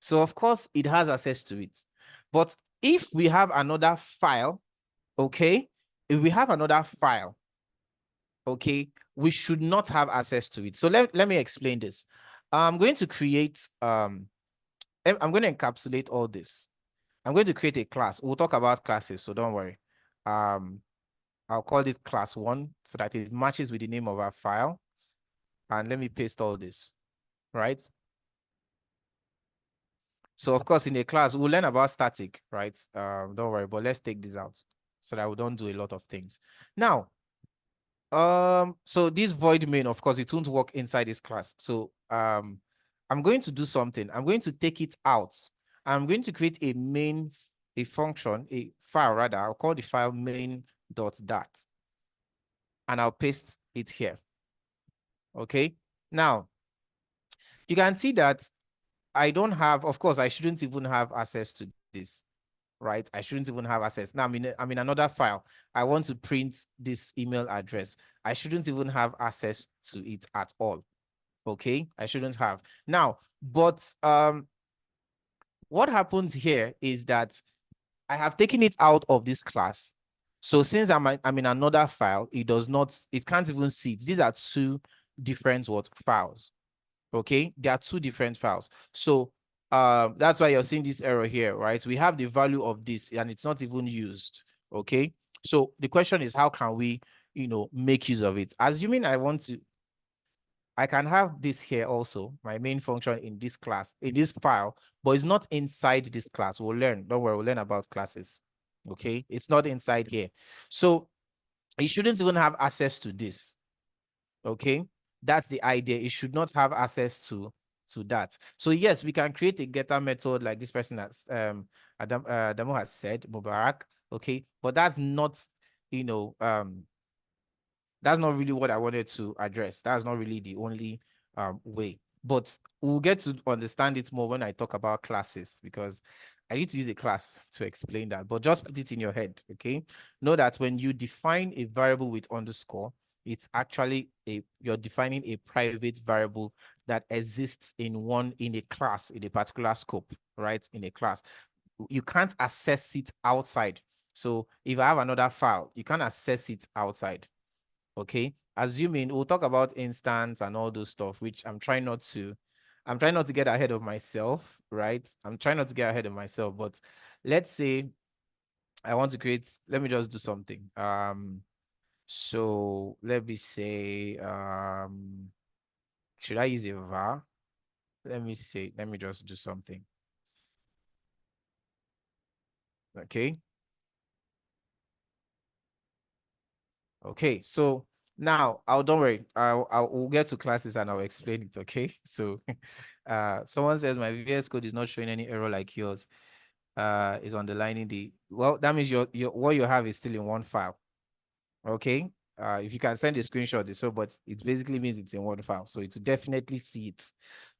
So of course it has access to it. But if we have another file, okay, if we have another file, okay, we should not have access to it. So let me explain this. I'm going to create, I'm going to encapsulate all this. I'm going to create a class. We'll talk about classes, so don't worry. I'll call it class1 so that it matches with the name of our file. And let me paste all this, right? So of course, in a class, we'll learn about static, right? Don't worry, but let's take this out so that we don't do a lot of things. Now, so this void main, of course, it won't work inside this class. So I'm going to do something. I'm going to take it out. I'm going to create a function, a file rather. I'll call the file main.dat. And I'll paste it here. Okay. Now, you can see that I don't have, of course, I shouldn't even have access to this, right? I shouldn't even have access. Now I'm in another file. I want to print this email address. I shouldn't even have access to it at all. Okay, I shouldn't have. Now, but what happens here is that I have taken it out of this class. So since I'm in another file, it can't even see it. These are two different files. Okay, there are two different files. So that's why you're seeing this error here, right? We have the value of this and it's not even used. Okay, so the question is, how can we make use of it? Assuming I can have this here also, my main function in this class, in this file, but it's not inside this class. We'll learn, don't worry, we'll learn about classes. Okay, it's not inside here. So it shouldn't even have access to this. Okay, that's the idea. It should not have access to that. So yes, we can create a getter method like this person that's Adamo has said, Mubarak. Okay, but that's not that's not really what I wanted to address. That's not really the only way. But we'll get to understand it more when I talk about classes, because I need to use a class to explain that. But just put it in your head, okay? Know that when you define a variable with underscore, it's actually you're defining a private variable that exists in a class, in a particular scope, right? In a class. You can't access it outside. So if I have another file, you can't access it outside. Okay, assuming we'll talk about instance and all those stuff, which I'm trying not to get ahead of myself, right? I'm trying not to get ahead of myself, but let's say I want to create, let me just do something. So let me say, should I use a var? Let me just do something. Okay. Okay, so now don't worry, we'll get to classes and I'll explain it. Okay, so someone says my VS Code is not showing any error like yours. Is underlining well, that means your what you have is still in one file. Okay, if you can send a screenshot, so but it basically means it's in one file, so it's definitely see it.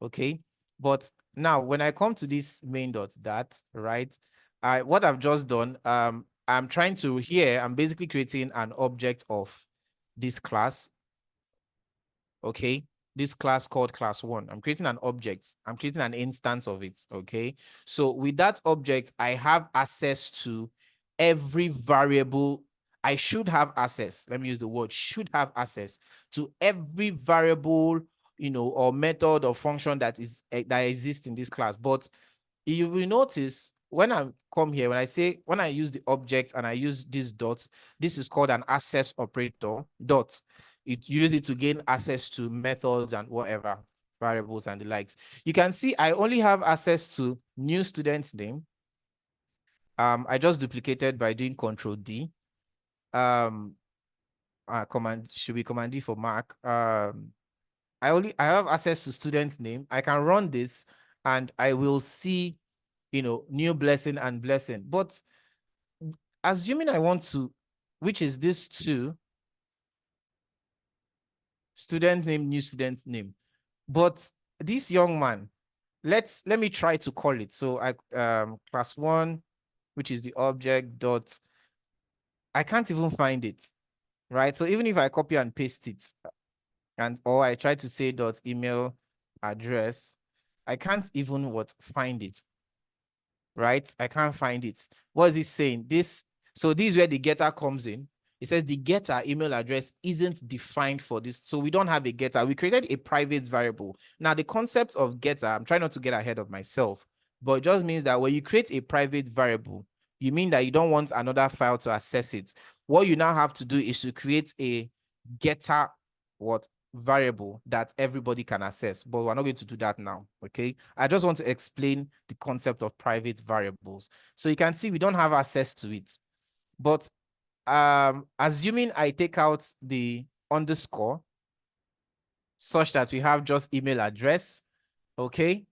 Okay, but now when I come to this main.dat, right, what I've just done, I'm trying to here, I'm basically creating an object of this class. Okay. This class called class one. I'm creating an object. I'm creating an instance of it. Okay. So with that object, I have access to every variable. I should have access. Let me use the word should have access to every variable, or method or function that exists in this class. But you will notice when I come here, when I use the object and I use these dots, this is called an access operator, dot. It use it to gain access to methods and whatever, variables and the likes. You can see I only have access to new student's name. I just duplicated by doing Control D. Command should be Command D for Mark. I have access to student's name. I can run this and I will see, new blessing and blessing. But assuming I want to, which is this two, student name, new student name. But this young man, let me try to call it. So class one, which is the object dot, I can't even find it, right? So even if I copy and paste it, or I try to say dot email address, I can't even find it, right? I can't find it. What is it saying? So this is where the getter comes in. It says the getter email address isn't defined for this. So we don't have a getter. We created a private variable. Now, the concept of getter, I'm trying not to get ahead of myself, but it just means that when you create a private variable, you mean that you don't want another file to access it. What you now have to do is to create a getter variable that everybody can access, but we're not going to do that now. Okay, I just want to explain the concept of private variables. So you can see we don't have access to it, but assuming I take out the underscore such that we have just email address, okay,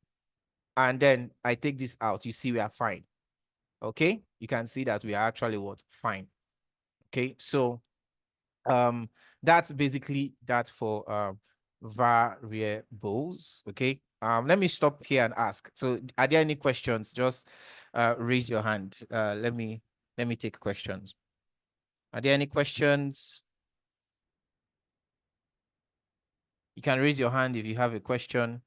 and then I take this out, you see we are fine. Okay, you can see that we are actually fine. Okay, so that's basically that for variables. Okay, let me stop here and ask. So are there any questions? Just raise your hand. Let me take questions. Are there any questions? You can raise your hand if you have a question.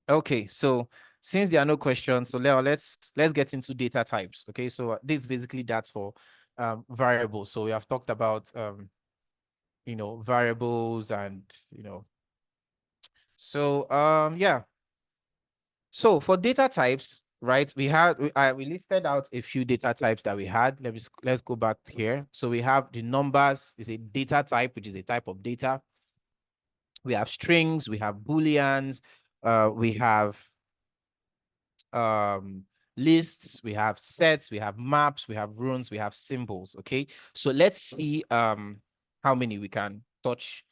Okay, so since there are no questions, so now let's get into data types. Okay, so this is basically that for variables. So we have talked about variables and so yeah. So for data types, right? We listed out a few data types that we had. Let's go back here. So we have the numbers is a data type, which is a type of data. We have strings, we have booleans, we have lists, we have sets, we have maps, we have runes, we have symbols. Okay, so let's see how many we can touch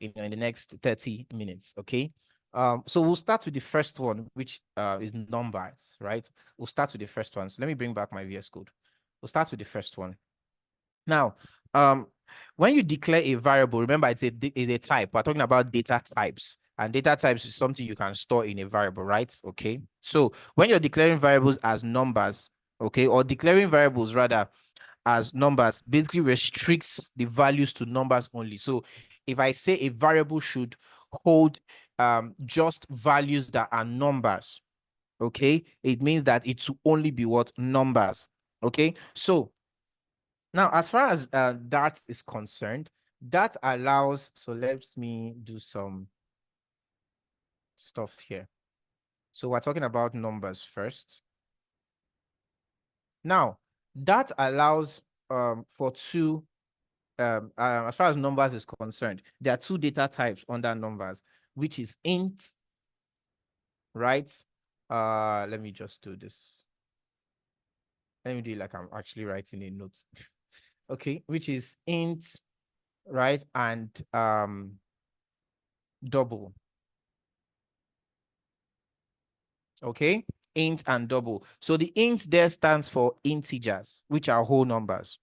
in the next 30 minutes. Okay, so we'll start with the first one, which is numbers, right? We'll start with the first one. So let me bring back my VS Code. We'll start with the first one. Now, when you declare a variable, remember it's a type. We're talking about data types. And data types is something you can store in a variable, right? Okay. So when you're declaring variables as numbers, okay, or declaring variables rather as numbers, basically restricts the values to numbers only. So if I say a variable should hold just values that are numbers, okay, it means that it should only be numbers. Okay. So now, as far as that is concerned, that allows, so let me do some stuff here. So we're talking about numbers first. Now, that allows for two, as far as numbers is concerned, there are two data types under numbers, which is int, right? Let me just do this. Let me do it like I'm actually writing a note. Okay, which is int, right? And double. Okay, int and double. So the int there stands for integers, which are whole numbers.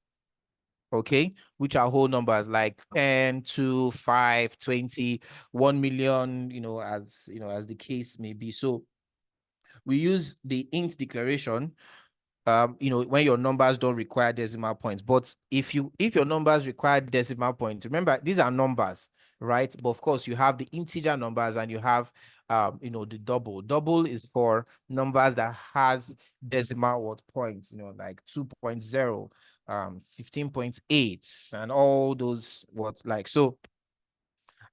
Okay, which are whole numbers like 10, 2, 5, 20, 1 million, as the case may be. So we use the int declaration, when your numbers don't require decimal points. But if your numbers require decimal points, remember, these are numbers, right? But of course, you have the integer numbers and you have, the double. Double is for numbers that has decimal points, like 2.0, 15.8, and all those so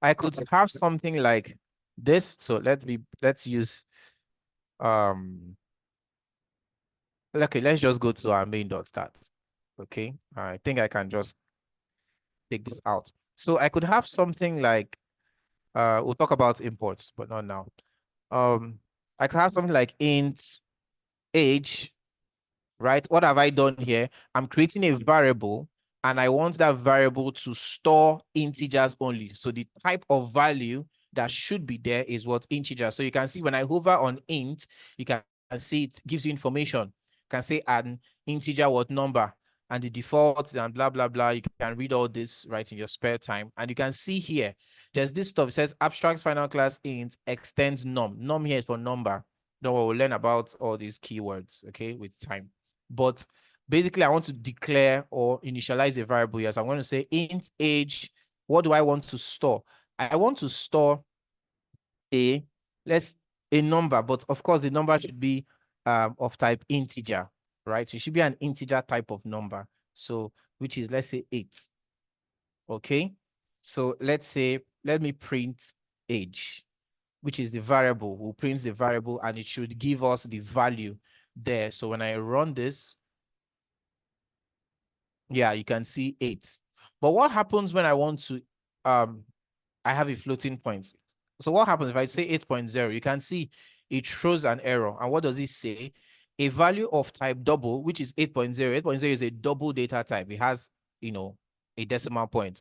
I could have something like this. So let's use, okay, let's just go to our main.stat. Okay, I think I can just take this out. So I could have something like, we'll talk about imports, but not now. I could have something like int age, right? What have I done here? I'm creating a variable and I want that variable to store integers only. So the type of value that should be there is what? Integer. So you can see when I hover on int, you can see it gives you information. You can say an integer number and the defaults and blah, blah, blah. You can read all this right in your spare time. And you can see here, there's this stuff. It says abstract final class int extends num. Num here is for number. No, we'll learn about all these keywords, okay, with time. But basically, I want to declare or initialize a variable here. So I'm going to say int age. What do I want to store? I want to store a number, but of course, the number should be of type integer, right? So it should be an integer type of number. So which is, let's say, 8. Okay. So let me print age, which is the variable. We'll print the variable and it should give us the value there. So when I run this, yeah, you can see 8. But what happens when I want to, I have a floating point. So what happens if I say 8.0? You can see it throws an error. And what does it say? A value of type double, which is 8.0. 8.0 is a double data type. It has, a decimal point,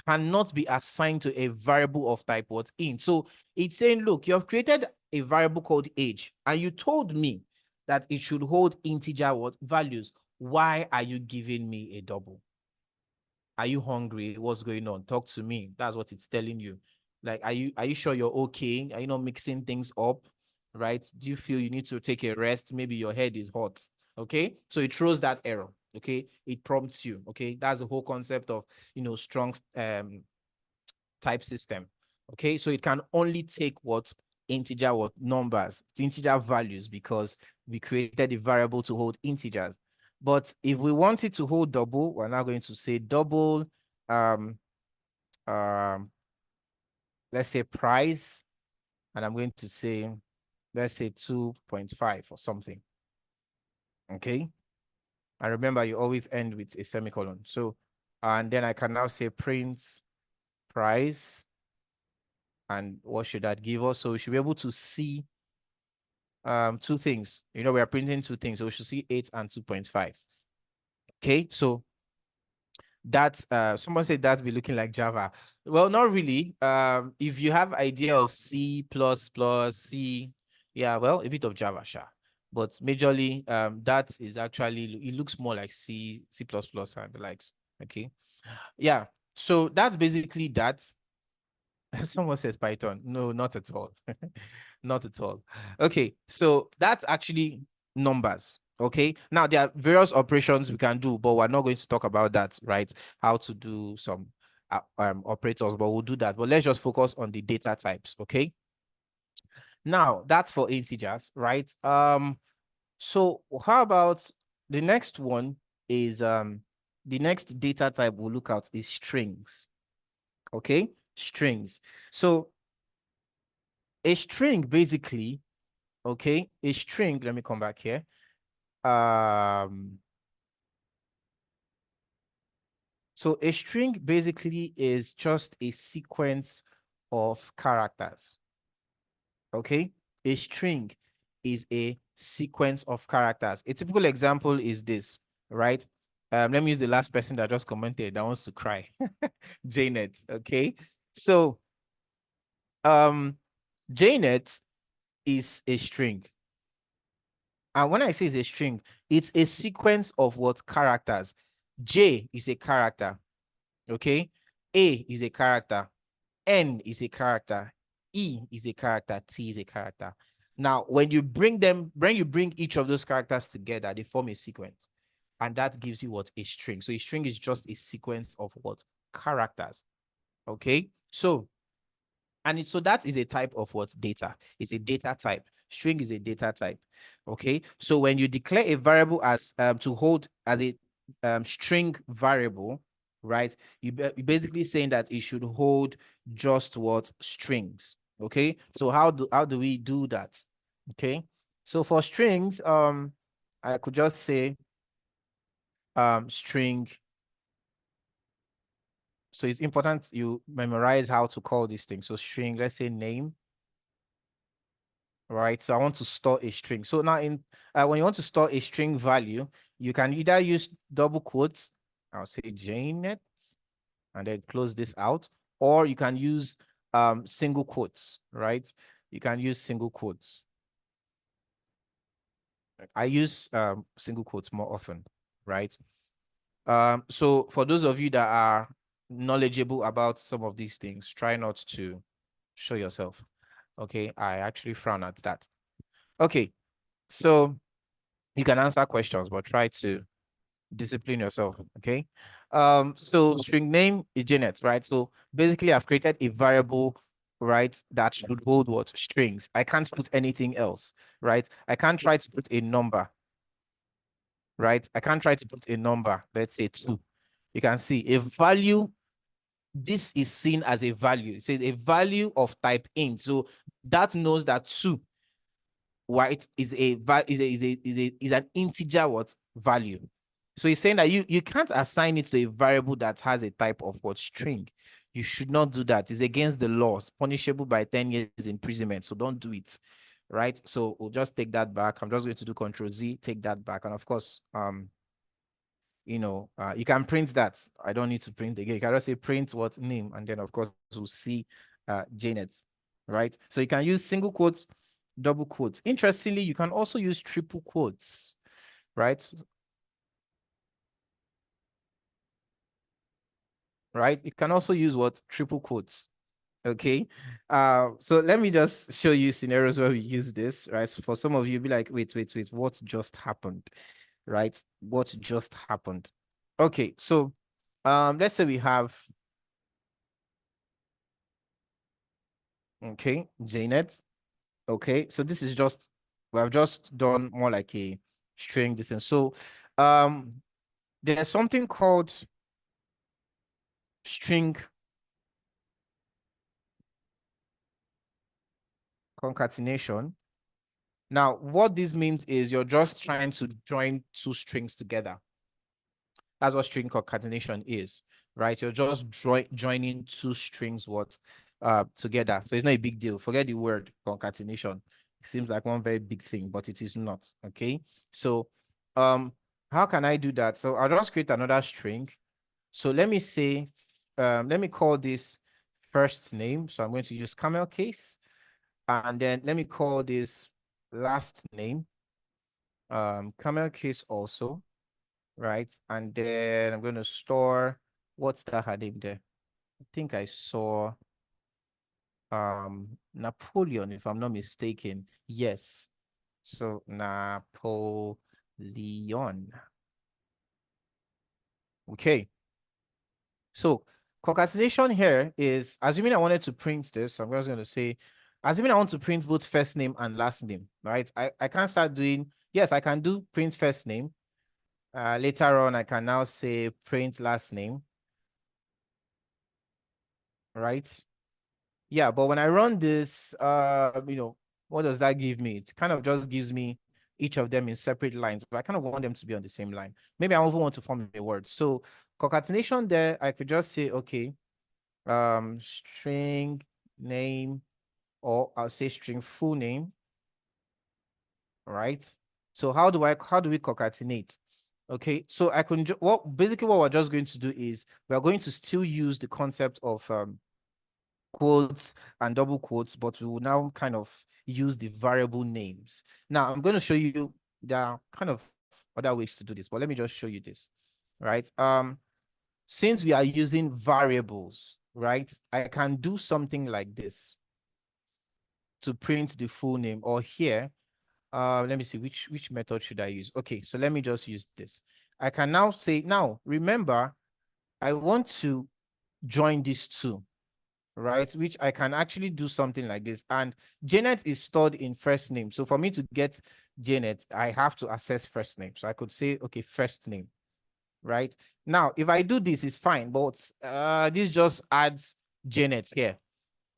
cannot be assigned to a variable of type int. So it's saying, look, you have created a variable called age, and you told me that it should hold integer values. Why are you giving me a double? Are you hungry? What's going on? Talk to me. That's what it's telling you. Like, are you sure you're okay? Are you not mixing things up? Right? Do you feel you need to take a rest? Maybe your head is hot. Okay. So it throws that error. Okay. It prompts you. Okay. That's the whole concept of, strong type system. Okay. So it can only take integer numbers, integer values, because we created a variable to hold integers. But if we want it to hold double, we're now going to say double, um, let's say price, and I'm going to say, let's say 2.5 or something. Okay. And remember, you always end with a semicolon. So, and then I can now say print price. And what should that give us? So we should be able to see two things. We are printing two things. So we should see 8 and 2.5. Okay. So that's someone said that's be looking like Java. Well, not really. If you have idea of C++, C, yeah, well, a bit of Java, sure. But majorly, that is actually, it looks more like C, C++ and the likes. Okay. Yeah. So that's basically that. Someone says Python. No, not at all. Not at all. Okay, so that's actually numbers. Okay, now there are various operations we can do, but we're not going to talk about that, right? How to do some operators, but we'll do that. But let's just focus on the data types. Okay, now that's for integers, right? So how about the next one is the next data type we'll look at is strings. Okay, strings. So a string basically, okay, a string, let me come back here. So a string basically is just a sequence of characters. Okay, a string is a sequence of characters. A typical example is this, right? Let me use the last person that just commented that wants to cry. Janet, okay? So Janet is a string. And when I say it's a string, it's a sequence of what characters. J is a character, okay? A is a character. N is a character. E is a character. T is a character. Now, when you bring each of those characters together, they form a sequence. And that gives you what? A string. So a string is just a sequence of what? Characters. Okay. So, so that is a type of what? Data. It's a data type. String is a data type. Okay. So when you declare a variable as to hold as a string variable, right? You're basically saying that it should hold just what? Strings. Okay. So how do we do that? Okay. So for strings, I could just say string. So it's important you memorize how to call this thing. So string, let's say name, right? So I want to store a string. So now when you want to store a string value, you can either use double quotes, I'll say Janet, and then close this out, or you can use single quotes, right? You can use single quotes. I use single quotes more often, right? So for those of you that are knowledgeable about some of these things, try not to show yourself. Okay, I actually frown at that. Okay, so you can answer questions, but try to discipline yourself. Okay. So string name is Janet, right? So basically, I've created a variable, right, that should hold what? Strings. I can't put anything else, right? I can't try to put a number, right? I can't try to put a number, let's say 2. You can see a value. This is seen as a value. It says a value of type int. So that knows that 2, right, is an integer what? Value. So he's saying that you can't assign it to a variable that has a type of what? String. You should not do that. It's against the laws, punishable by 10 years imprisonment. So don't do it. Right. So we'll just take that back. I'm just going to do Control Z, take that back. And of course, you can print that. I don't need to print again. You can just say print what? Name, and then of course we'll see Janet, right? So you can use single quotes, double quotes. Interestingly, you can also use triple quotes, right? Right? You can also use what? Triple quotes. Okay. So let me just show you scenarios where we use this, right? So for some of you, be like, wait, what just happened? Right? What just happened? Okay, so let's say we have okay, Janet. Okay, so this is just we have just done more like a string distance. So there's something called string concatenation. Now, what this means is you're just trying to join two strings together. That's what string concatenation is, right? You're just joining two strings what together. So it's not a big deal. Forget the word concatenation. It seems like one very big thing, but it is not. Okay. So how can I do that? So I'll just create another string. So let me say, let me call this first name. So I'm going to use camel case. And then let me call this last name. Camel case also, right? And then I'm going to store, what's that her name there? I think I saw Napoleon, if I'm not mistaken. Yes. So Napoleon. Okay. So concatenation here is assuming I wanted to print this. I'm just going to say, assuming I want to print both first name and last name, right? I can't start doing, yes, I can do print first name. Later on, I can now say print last name, right? Yeah, but when I run this, what does that give me? It kind of just gives me each of them in separate lines, but I kind of want them to be on the same line. Maybe I even want to form a word. So concatenation there, I could just say, okay, string name, or I'll say string full name, right? So how do we concatenate? Okay, so I can basically what we're just going to do is we're going to still use the concept of quotes and double quotes, but we will now kind of use the variable names. Now I'm going to show you there are kind of other ways to do this, but let me just show you this, right? Since we are using variables, right, I can do something like this. to print the full name, or here, let me see which method should I use. Okay, so let me just use this. I can now say, now remember, I want to join these two, right? Which I can actually do something like this. And Janet is stored in first name. So for me to get Janet, I have to access first name. So I could say, okay, first name, right? Now, if I do this, it's fine, but this just adds Janet here,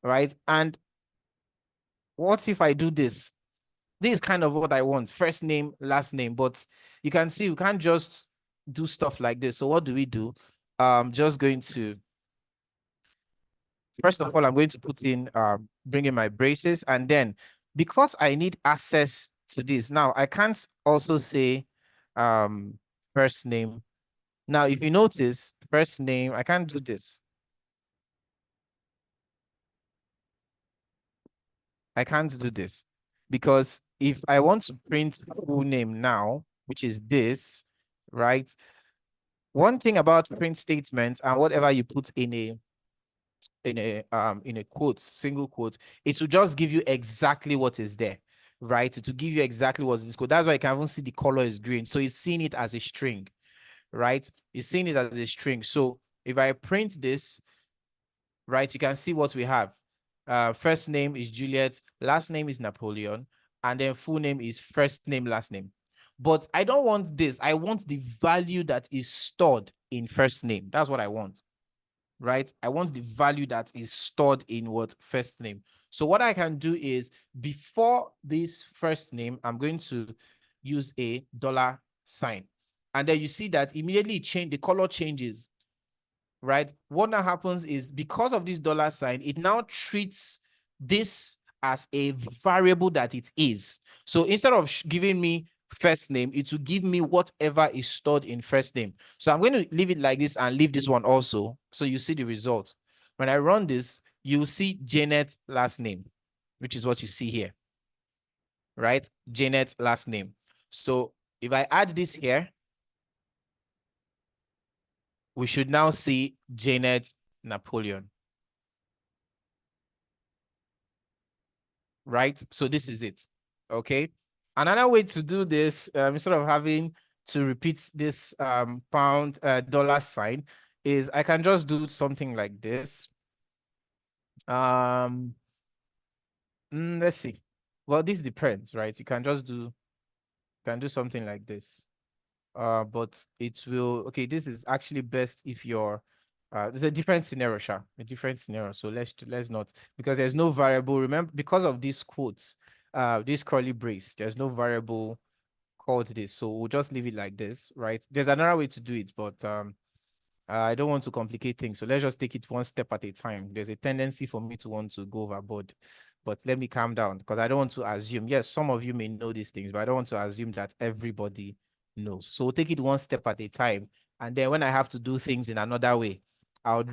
right? And what if I do this? This is kind of what I want, first name, last name, but you can see we can't just do stuff like this. So what do we do? Just going to, first of all, I'm going to put in, bring in my braces, and then because I need access to this, now I can't also say first name. Now, if you notice, first name, I can't do this. I can't do this because if I want to print full name now, which is this, right? One thing about print statements and whatever you put in a quote, single quote, it will just give you exactly what is there, right? It will give you exactly what's in this code. That's why you can even see the color is green. So it's seeing it as a string, right? It's seeing it as a string. So if I print this, right, you can see what we have. First name is Juliet, last name is Napoleon, and then full name is first name, last name. But I don't want this. I want the value that is stored in first name. That's what I want, right? I want the value that is stored in what? First name. So what I can do is before this first name, I'm going to use a dollar sign. And then you see that immediately change, the color changes, right? What now happens is because of this dollar sign, it now treats this as a variable that it is. So instead of giving me first name, it will give me whatever is stored in first name. So I'm going to leave it like this and leave this one also. So you see the result. When I run this, you'll see Janet last name, which is what you see here, right? Janet last name. So if I add this here, we should now see Janet Napoleon, right? So this is it, okay? Another way to do this, instead of having to repeat this pound dollar sign, is I can just do something like this. Let's see. Well, this depends, right? You can just do, something like this. But it will, okay, this is actually best if you're, there's a different scenario, Sha, a different scenario. So let's not, because there's no variable. Remember, because of these quotes, this curly brace, there's no variable called this. So we'll just leave it like this, right? There's another way to do it, but I don't want to complicate things. So let's just take it one step at a time. There's a tendency for me to want to go overboard, but let me calm down because I don't want to assume. Yes, some of you may know these things, but I don't want to assume that everybody knows. So we'll take it one step at a time. And then when I have to do things in another way, I'll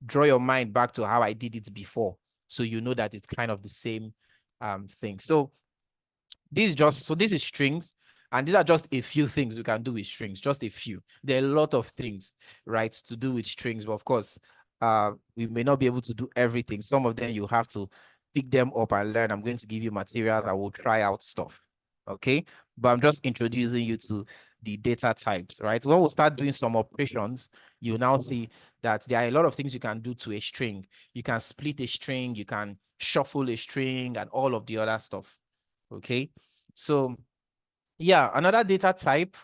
draw your mind back to how I did it before. So you know that it's kind of the same thing. So this is strings, and these are just a few things we can do with strings, just a few. There are a lot of things, right, to do with strings, but of course, we may not be able to do everything. Some of them you have to pick them up and learn. I'm going to give you materials. I will try out stuff, okay? But I'm just introducing you to the data types, right? When we start doing some operations, you now see that there are a lot of things you can do to a string. You can split a string, you can shuffle a string, and all of the other stuff. Okay, so yeah, another data type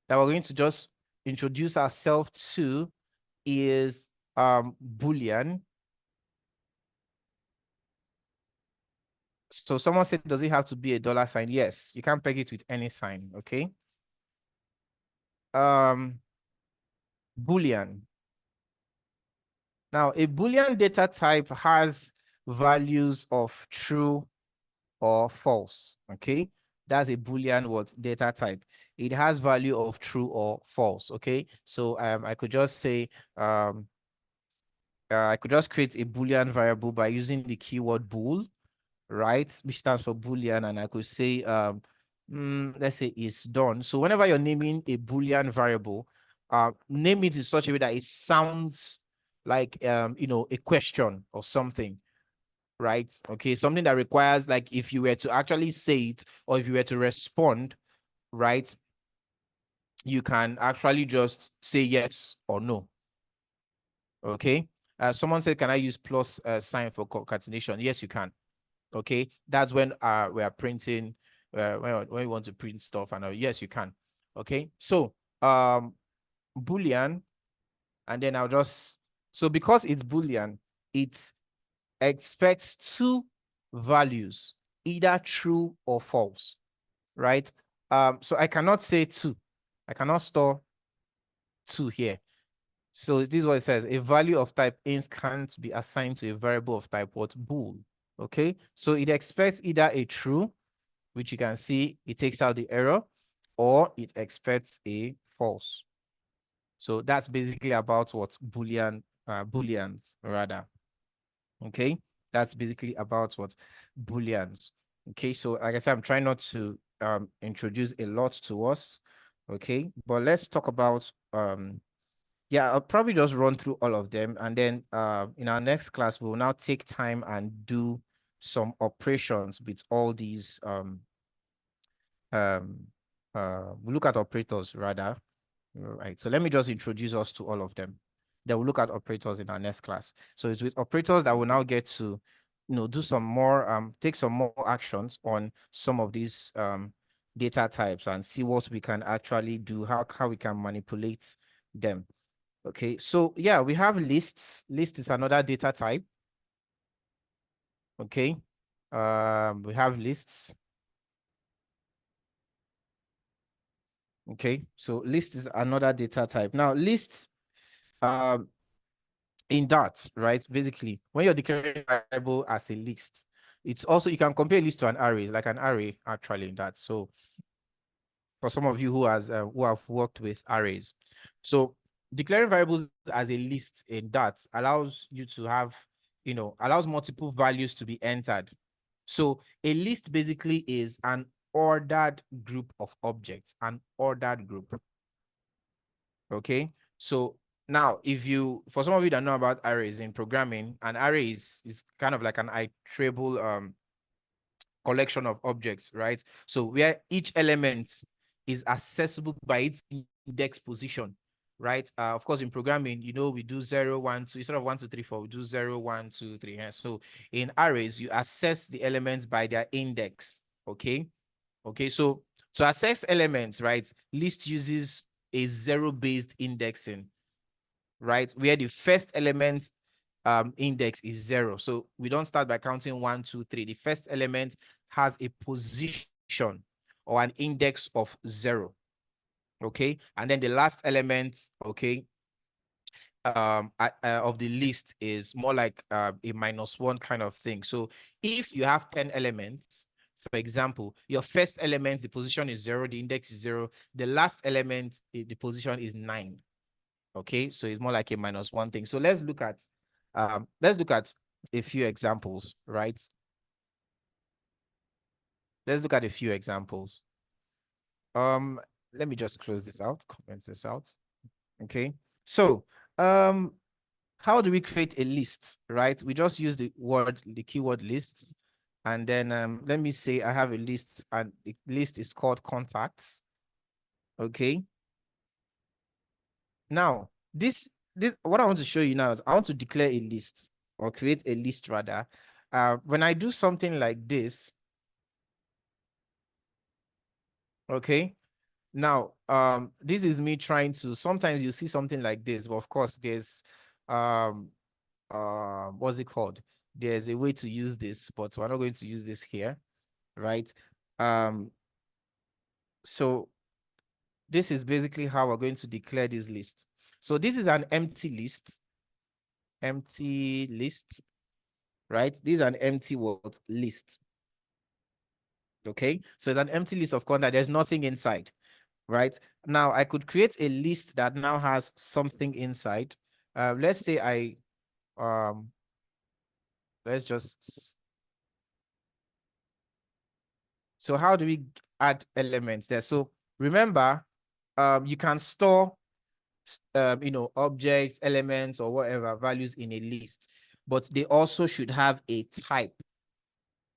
that we're going to just introduce ourselves to is Boolean. So someone said, does it have to be a dollar sign? Yes, you can peg it with any sign. Okay. Boolean. Now, a Boolean data type has values of true or false. Okay, that's a Boolean what data type. It has value of true or false. Okay, so I could just say I could just create a Boolean variable by using the keyword bool, right, which stands for Boolean, and I could say let's say it's done. So whenever you're naming a Boolean variable, name it in such a way that it sounds like you know, a question or something. right? Okay, something that requires, like, if you were to actually say it or if you were to respond, right, you can actually just say yes or no. Okay. Someone said, can I use plus sign for concatenation? Yes, you can. Okay. That's when we are printing, when we want to print stuff. And yes, you can. Okay. So Boolean, and then I'll just, so because it's Boolean, it expects two values, either true or false, right? So I cannot say two. I cannot store two here. So this is what it says. A value of type int can't be assigned to a variable of type what? Bool. Okay. So it expects either a true, which you can see it takes out the error, or it expects a false. So that's basically about what Booleans rather. Okay. That's basically about what Booleans. Okay. So like I said, I'm trying not to introduce a lot to us. Okay. But let's talk about yeah, I'll probably just run through all of them. And then in our next class, we'll now take time and do some operations with all these. We'll look at operators rather. Right. So let me just introduce us to all of them. Then we'll look at operators in our next class. So it's with operators that we'll now get to, do some more, take some more actions on some of these data types and see what we can actually do, how we can manipulate them. Okay, so yeah, we have lists. List is another data type. Okay, we have lists. Okay, so list is another data type. Now, lists, in that, right? Basically, when you're declaring a variable as a list, it's also, you can compare list to an array, like an array actually in that. So for some of you who have worked with arrays, so declaring variables as a list in that allows you to have, allows multiple values to be entered. So a list basically is an ordered group of objects, an ordered group. Okay. So now, for some of you that know about arrays in programming, an array is kind of like an iterable collection of objects, right? So where each element is accessible by its index position, right? Of course, in programming, we do 0, 1, 2, instead of 1, 2, 3, 4, we do 0, 1, 2, 3. So in arrays, you access the elements by their index. Okay. Okay. So to access elements, right, list uses a zero-based indexing, right? Where the first element index is 0. So we don't start by counting 1, 2, 3. The first element has a position or an index of 0. Okay. And then the last element, okay, of the list is more like a -1 kind of thing. So if you have 10 elements, for example, your first element, the position is 0, the index is 0. The last element, the position is 9. Okay, so it's more like a -1 thing. So let's look at a few examples, right? Let's look at a few examples. Let me just close this out, comment this out. Okay, so how do we create a list, right? We just use the keyword lists, and then let me say I have a list, and the list is called contacts. Okay. Now, this what I want to show you now is I want to declare a list, or create a list rather. When I do something like this, okay. Now, this is me trying to, sometimes you see something like this, but of course there's what's it called? There's a way to use this, but we're not going to use this here, right? So this is basically how we're going to declare this list. So this is an empty list, right? This is an empty what? List. Okay, so it's an empty list of content. There's nothing inside, right? Now I could create a list that now has something inside. Let's say let's just, so how do we add elements there? So remember, you can store objects, elements, or whatever values in a list. but they also should have a type.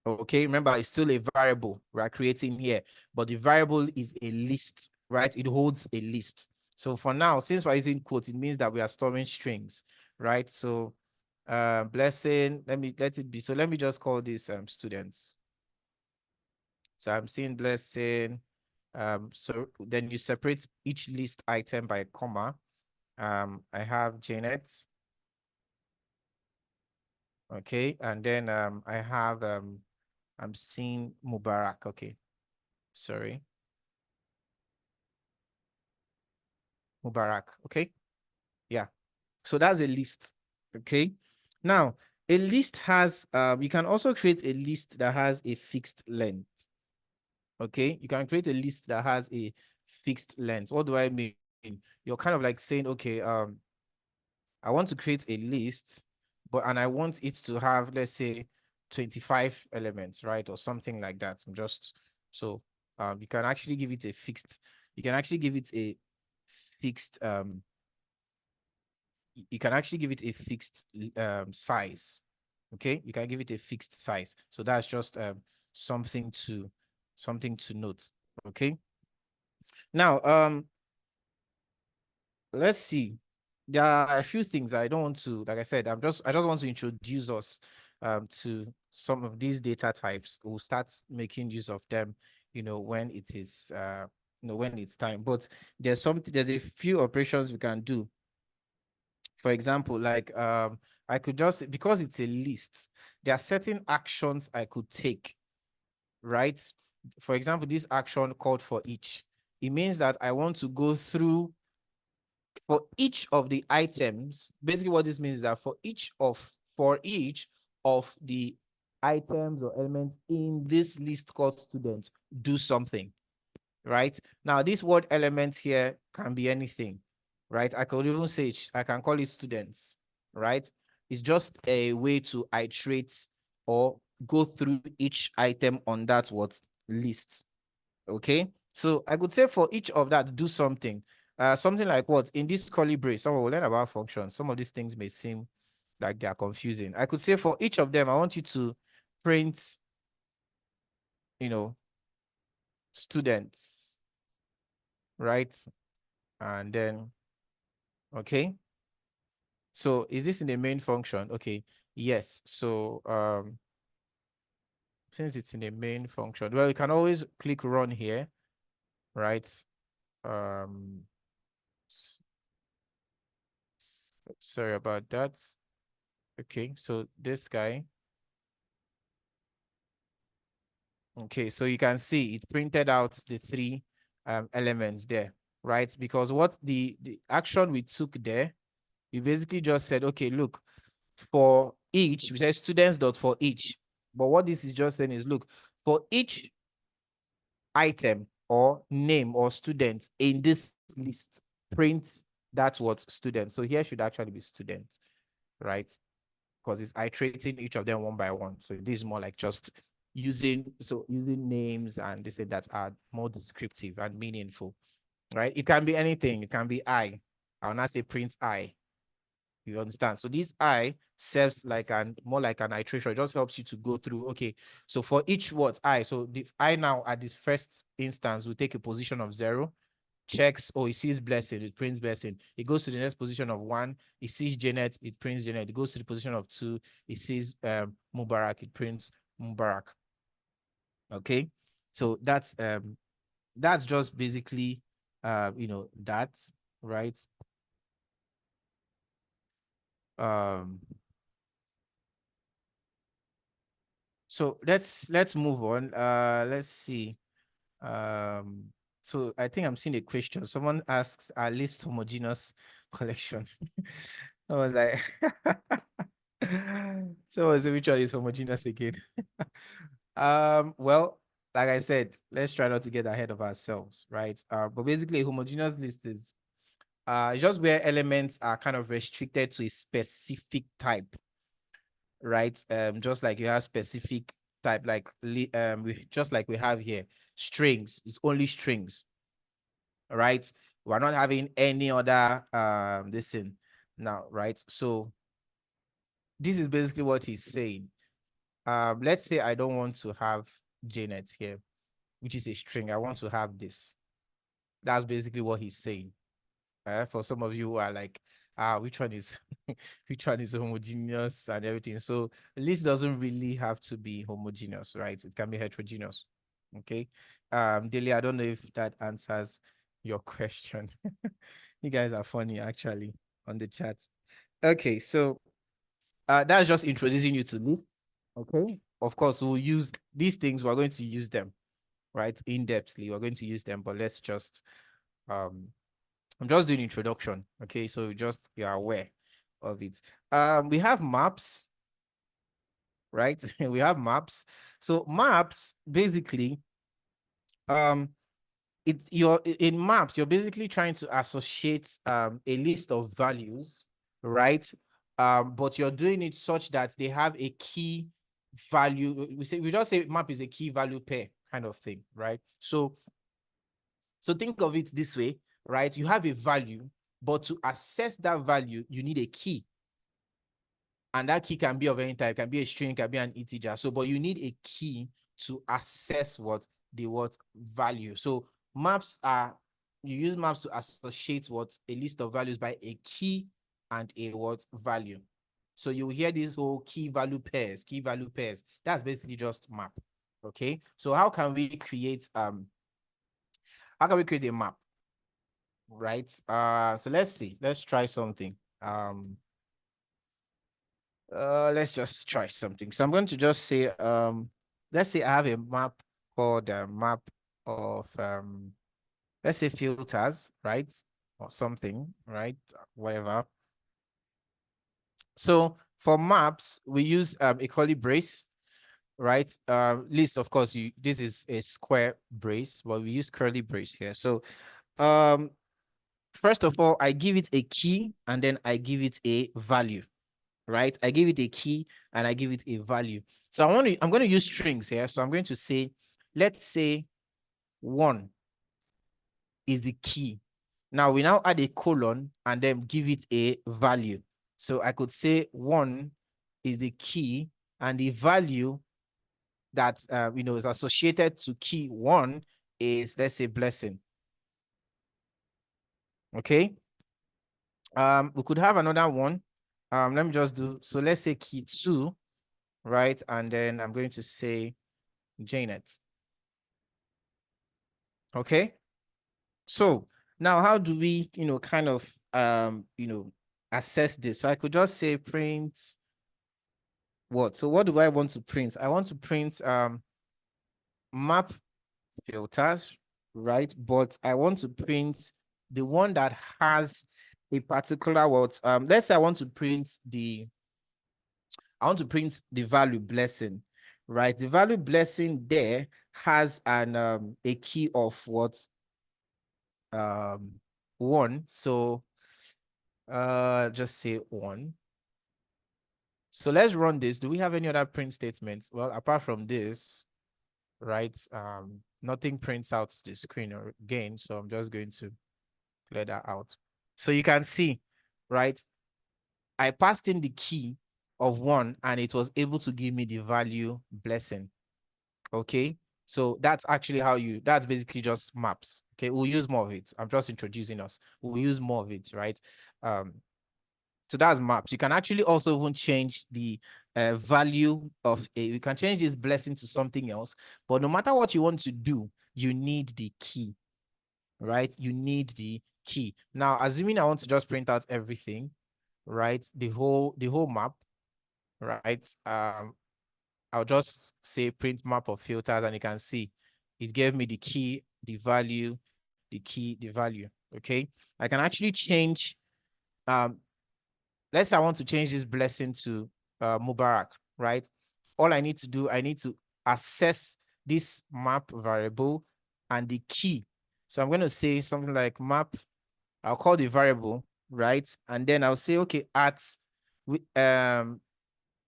Okay, remember, it's still a variable we're creating here, but the variable is a list, right? It holds a list. So for now, since we're using quotes, it means that we are storing strings, right? So blessing, let it be. So let me just call this students. So I'm seeing blessing. So then you separate each list item by a comma. I have Janet. Okay, and then I have I'm seeing Mubarak. Okay, sorry. Mubarak. Okay. Yeah. So that's a list. Okay. Now, a list has, you can also create a list that has a fixed length. Okay. You can create a list that has a fixed length. What do I mean? You're kind of like saying, okay, I want to create a list, and I want it to have, let's say, 25 elements, right? Or something like that. So you can actually give it a fixed, you can actually give it a fixed you can actually give it a fixed size. Okay, you can give it a fixed size. So that's just something to note. Okay. Now let's see. There are a few things I don't want to, like I said, I just want to introduce us to some of these data types. We'll start making use of them, when it is when it's time. But there's a few operations we can do. For example, like I could just, because it's a list, there are certain actions I could take, right? For example, this action called for each. It means that I want to go through for each of the items. Basically, what this means is that for each of the items or elements in this list called student, do something, right? Now, this word element here can be anything, right? I could even say, I can call it students, right? It's just a way to iterate or go through each item on that what list, okay? So I could say for each of that, do something. Something like what? In this curly brace, someone will learn about functions. Some of these things may seem like they are confusing. I could say for each of them, I want you to print, students, right? And then, okay. So is this in the main function? Okay. Yes. So since it's in the main function, well, you can always click run here, right? Um Sorry about that. Okay, so this guy. Okay, so you can see it printed out the three elements there, right? Because what the action we took there, we basically just said, okay, look, for each, we said students dot for each. But what this is just saying is, look, for each item or name or student in this list, print that's what student. So here should actually be student, right? Because it's iterating each of them one by one. So this is more like just using names and this and that are more descriptive and meaningful, right? It can be anything. It can be I. I'll not say print I. You understand? So this I serves like more like an iteration. It just helps you to go through. Okay, so for each word I, so the I now at this first instance will take a position of 0, checks, oh, it sees blessing, it prints blessing. It goes to the next position of 1, it sees Janet, it prints Janet. It goes to the position of 2, it sees Mubarak, it prints Mubarak. Okay, so that's just basically that's right. Um so let's move on. Let's see. So I think I'm seeing a question. Someone asks, are list homogeneous collections? I was like, so which one is homogeneous again? Well, like I said, let's try not to get ahead of ourselves, right? But basically, a homogeneous list is just where elements are kind of restricted to a specific type, right? Just like you have specific type, like just like we have here, strings. It's only strings, right? We're not having any other this thing now, right? So this is basically what he's saying. Let's say I don't want to have Janet here, which is a string. I want to have this. That's basically what he's saying. For some of you who are like, which one is which one is homogeneous and everything. So list doesn't really have to be homogeneous, right? It can be heterogeneous. Okay. Daily, I don't know if that answers your question. You guys are funny actually on the chat. Okay, so that's just introducing you to lists. Okay. Of course, we'll use these things, we're going to use them, right? In-depthly. We're going to use them, but let's just I'm just doing introduction. Okay, so just you're aware of it. We have maps, right? We have maps. So maps basically, it's you're in maps, you're basically trying to associate a list of values, right? But you're doing it such that they have a key value. We just say map is a key value pair kind of thing, right? So think of it this way, right? You have a value, but to access that value, you need a key. And that key can be of any type, can be a string, can be an integer. So, but you need a key to access what value. So maps are, you use maps to associate what a list of values by a key and a what value. So you hear this whole key value pairs. That's basically just map. Okay. So how can we create a map? Right. So let's see. Let's try something. Let's just try something. So I'm going to just say, let's say I have a map called map of, let's say filters, right? Or something, right? Whatever. So for maps, we use a curly brace, right? List, of course, this is a square brace, but we use curly brace here. So, first of all, I give it a key and then I give it a value, right? I give it a key and I give it a value. So I'm going to use strings here. So I'm going to say, let's say 1 is the key. Now we now add a colon and then give it a value. So I could say 1 is the key and the value that is associated to key 1 is, let's say, blessing. Okay. We could have another one. Let me just do, so let's say key 2, right? And then I'm going to say Janet. Okay. So now how do we, kind of, assess this? So I could just say print what? So what do I want to print? I want to print map filters, right? But I want to print the one that has a particular what? Let's say I want to print the value blessing, right? The value blessing there has an a key of what? 1. So just say 1. So let's run this. Do we have any other print statements? Well, apart from this, right? Nothing prints out the screen or again, so I'm just going to clear that out. So you can see, right? I passed in the key of 1 and it was able to give me the value blessing. Okay. So that's actually that's basically just maps. Okay. We'll use more of it. I'm just introducing us. We'll use more of it, right? So that's maps. You can actually also even change the value of you can change this blessing to something else, but no matter what you want to do, you need the key, right? You need the key. Now, assuming I want to just print out everything, right? The whole map, right? I'll just say print map of filters and you can see it gave me the key, the value, the key, the value. Okay. I can actually change, let's say I want to change this blessing to Mubarak, right? All I need to do, I need to access this map variable and the key. So I'm going to say something like map, I'll call the variable, right? And then I'll say, okay, at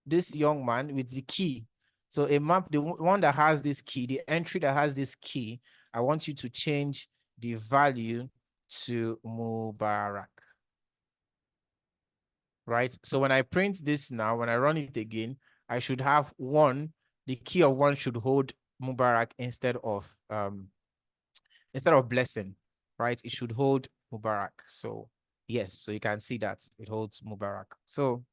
this young man with the key. So a map, the one that has this key, the entry that has this key, I want you to change the value to Mubarak. right? So when I print this now, when I run it again, I should have one, the key of one should hold Mubarak instead of blessing, right? It should hold Mubarak. So yes, so you can see that it holds Mubarak. So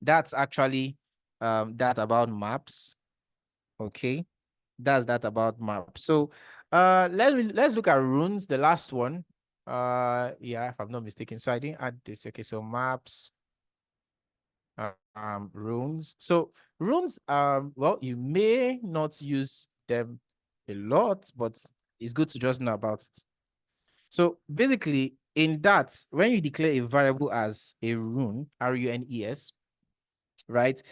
that's actually that about maps. Okay, that's that about maps. So let's look at runes, the last one. Yeah, if I'm not mistaken. So I didn't add this. Okay, so maps, runes. So runes, well, you may not use them a lot, but it's good to just know about it. So basically, in that, when you declare a variable as a rune, runes, right?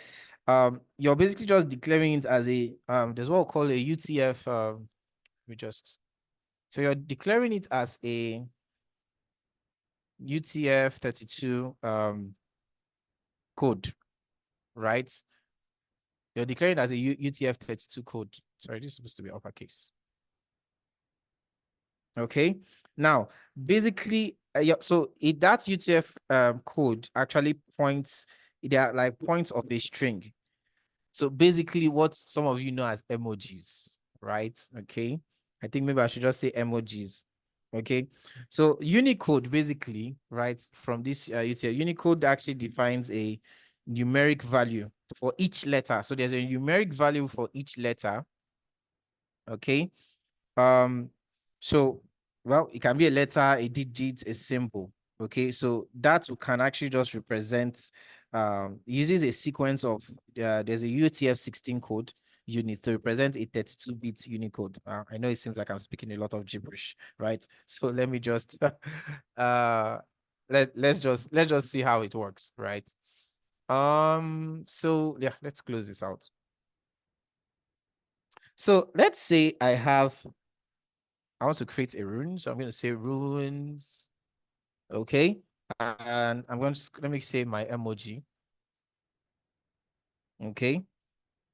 You're basically just declaring it as a there's what we call a UTF. So you're declaring it as a UTF-32 code, right? You're declaring it as a UTF-32 code. Sorry, this is supposed to be uppercase. Okay. Now, basically, yeah, so that UTF code actually points, they are like points of a string. So basically what some of you know as emojis, right? Okay. I think maybe I should just say emojis. Okay. So Unicode basically, right, from this, you see Unicode actually defines a numeric value for each letter. So there's a numeric value for each letter. Okay. Um, so, well, it can be a letter, a digit, a symbol. Okay, so that can actually just represent, uses a sequence of, there's a UTF-16 code unit to represent a 32-bit Unicode. I know it seems like I'm speaking a lot of gibberish, right? So let me just, let's just see how it works, right? So yeah, let's close this out. So let's say I want to create a rune, so I'm going to say runes. Okay. And I'm going to, let me say my emoji. Okay.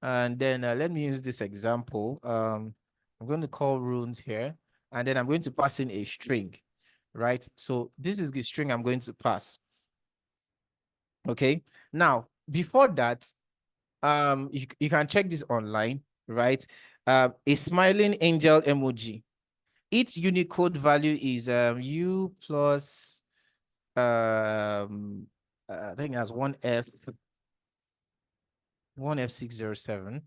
And then let me use this example. I'm going to call runes here, and then I'm going to pass in a string, right? So this is the string I'm going to pass. Okay. Now, before that, you can check this online, right? A smiling angel emoji. Its Unicode value is U plus I think that's 1F607.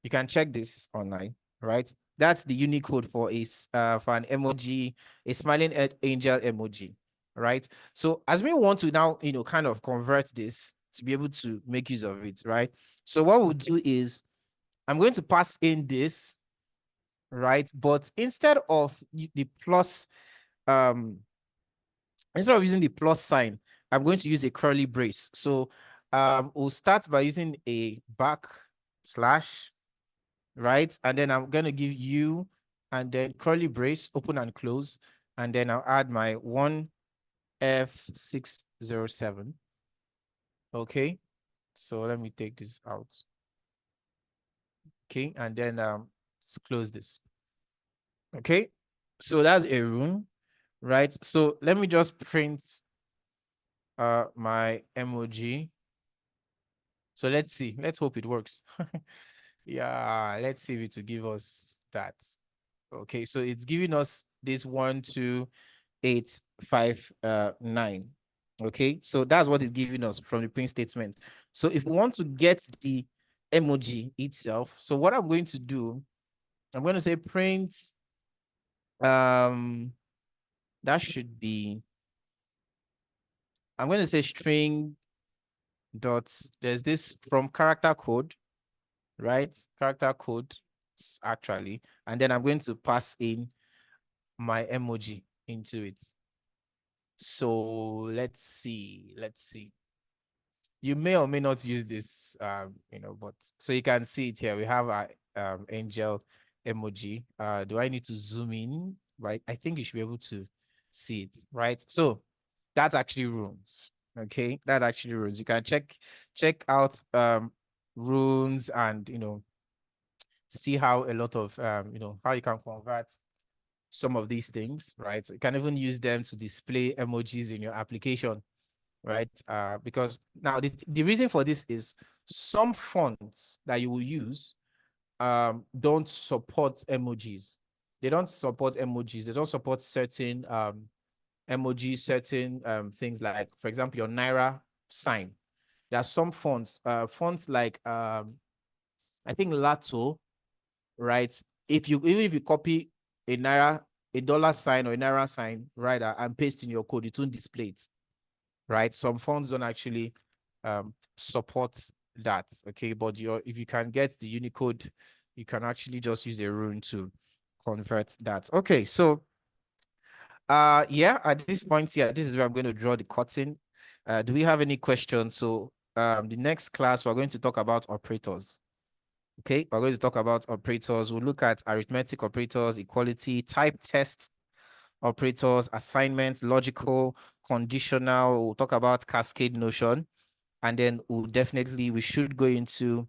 You can check this online, right? That's the Unicode for for an emoji, a smiling angel emoji, right? So as we want to now, kind of convert this to be able to make use of it, right? So what we'll do is I'm going to pass in this, right? But instead of the plus, instead of using the plus sign, I'm going to use a curly brace. So we'll start by using a backslash, right? And then I'm going to give you, and then curly brace, open and close. And then I'll add my 1F607. Okay. So let me take this out. Okay. And then let's close this. Okay. So that's a rune, right? So let me just print my emoji. So let's see. Let's hope it works. Yeah, let's see if it will give us that. Okay, so it's giving us this 12859. Okay, so that's what it's giving us from the print statement. So if we want to get the emoji itself, so what I'm going to do, I'm going to say print, that should be, I'm going to say string dots, there's this from character code, right? Character code actually, and then I'm going to pass in my emoji into it. So let's see. You may or may not use this, but so you can see it here. We have our angel emoji. Do I need to zoom in? Right. I think you should be able to see it, right? So that's actually runes. Okay, that actually runes. You can check out runes and see how a lot of how you can convert some of these things, right? So you can even use them to display emojis in your application. right? Because now the reason for this is some fonts that you will use don't support emojis. They don't support emojis. They don't support certain emojis, certain things like, for example, your Naira sign. There are some fonts like I think Lato, right? Even if you copy a Naira, a dollar sign or a Naira sign, right, and paste in your code, it won't display it, right? Some fonts don't actually support that, okay? But if you can get the Unicode, you can actually just use a rune to convert that. Okay, so yeah, at this point here, this is where I'm going to draw the curtain. Do we have any questions? So the next class, we're going to talk about operators. Okay, we're going to talk about operators. We'll look at arithmetic operators, equality, type test operators, assignments, logical, conditional. We'll talk about cascade notion. And then we should go into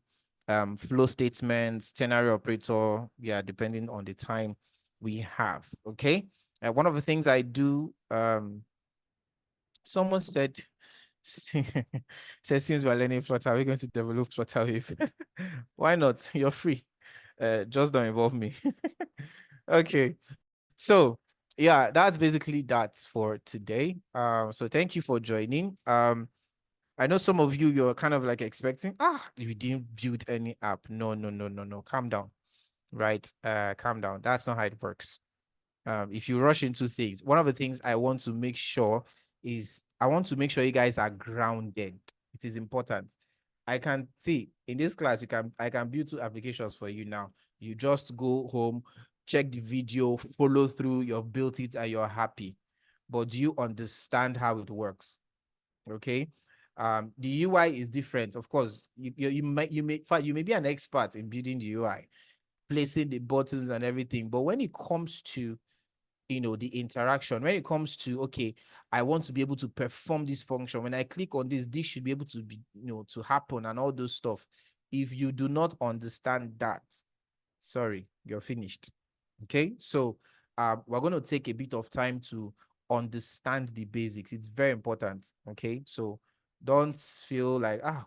flow statements, ternary operator, yeah, depending on the time we have, okay? One of the things I do, someone said, since we're learning Flutter, we're going to develop Flutter with. Why not? You're free. Just don't involve me. Okay. So yeah, that's basically that for today. So thank you for joining. I know some of you, you're kind of like expecting, you didn't build any app. No, no, no, no, no. Calm down, right? Calm down. That's not how it works. If you rush into things, one of the things I want to make sure is I want to make sure you guys are grounded. It is important. I can see in this class, I can build 2 applications for you now. You just go home, check the video, follow through, you've built it and you're happy. But do you understand how it works? Okay. The UI is different. Of course, you may be an expert in building the UI, placing the buttons and everything. But when it comes to the interaction, when it comes to, okay, I want to be able to perform this function. When I click on this, this should be able to be, to happen and all those stuff. If you do not understand that, sorry, you're finished. Okay, so we're going to take a bit of time to understand the basics. It's very important. Okay, so don't feel like I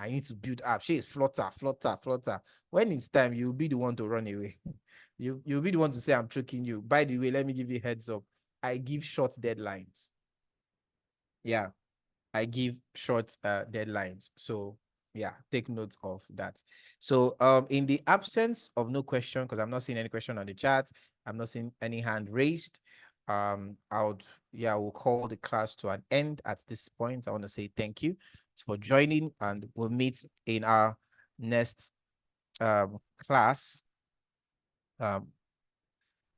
need to build app. She is Flutter, Flutter, Flutter. When it's time, you'll be the one to run away. You'll be the one to say I'm tricking you. By the way, let me give you a heads up. I give short deadlines. Yeah, I give short deadlines. So yeah, take note of that. So in the absence of no question, because I'm not seeing any question on the chat, I'm not seeing any hand raised. We'll call the class to an end at this point. I want to say thank you for joining, and we'll meet in our next class.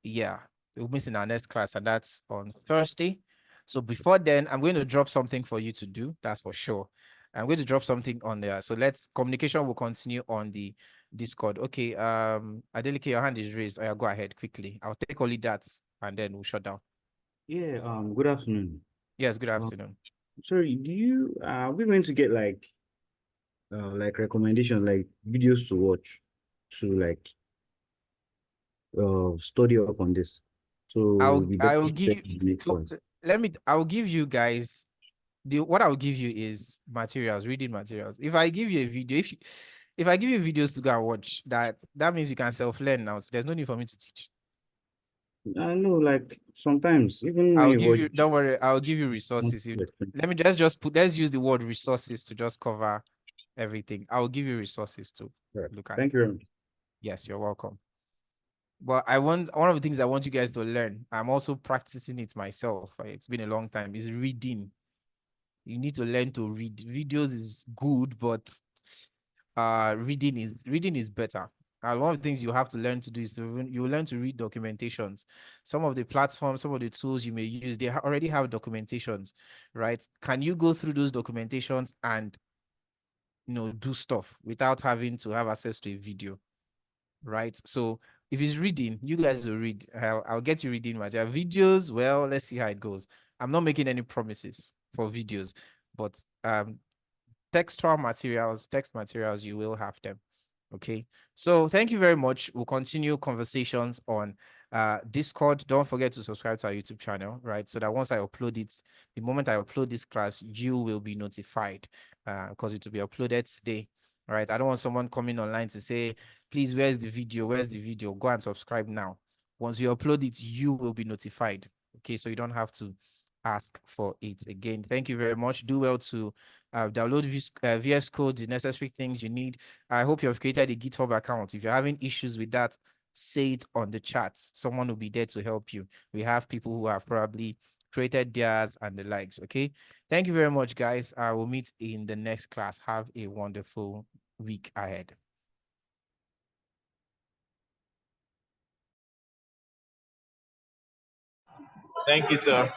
Yeah, we'll meet in our next class, and that's on Thursday. So before then, I'm going to drop something for you to do. That's for sure. I'm going to drop something on there. So communication will continue on the Discord. Okay. Adeleke, your hand is raised. Yeah, go ahead quickly. I'll take only that and then we'll shut down. Yeah, good afternoon. Yes, good afternoon. Sorry, are we going to get like recommendations, like videos to watch to like study up on this? So we I'll definitely give check you, the next so class. I'll give you guys what I'll give you is materials, reading materials. If I give you a video, if I give you videos to go and watch, that means you can self-learn now. So there's no need for me to teach. I know, like sometimes even when I'll you give watch, you, don't worry, I'll give you resources. Let's use the word resources to just cover everything. I'll give you resources to right. look at. Thank you very much. Yes, you're welcome. But one of the things I want you guys to learn, I'm also practicing it myself. It's been a long time, is reading. You need to learn to read. Videos is good, but reading is better. And one of the things you have to learn to do is you learn to read documentations. Some of the platforms, some of the tools you may use, they already have documentations, right? Can you go through those documentations and do stuff without having to have access to a video, right? So if it's reading, you guys will read. I'll get you reading material. Videos, well, let's see how it goes. I'm not making any promises for videos, but text materials, you will have them. Okay. So thank you very much. We'll continue conversations on Discord, don't forget to subscribe to our YouTube channel, right? So that once I upload it, the moment I upload this class, you will be notified because it will be uploaded today, right? I don't want someone coming online to say, please, where's the video? Where's the video? Go and subscribe now. Once we upload it, you will be notified. Okay, so you don't have to ask for it again. Thank you very much. Do well to download VS Code, the necessary things you need. I hope you have created a GitHub account. If you're having issues with that, say it on the chat. Someone will be there to help you. We have people who have probably created theirs and the likes. Okay. Thank you very much, guys. I will meet in the next class. Have a wonderful week ahead. Thank you, sir.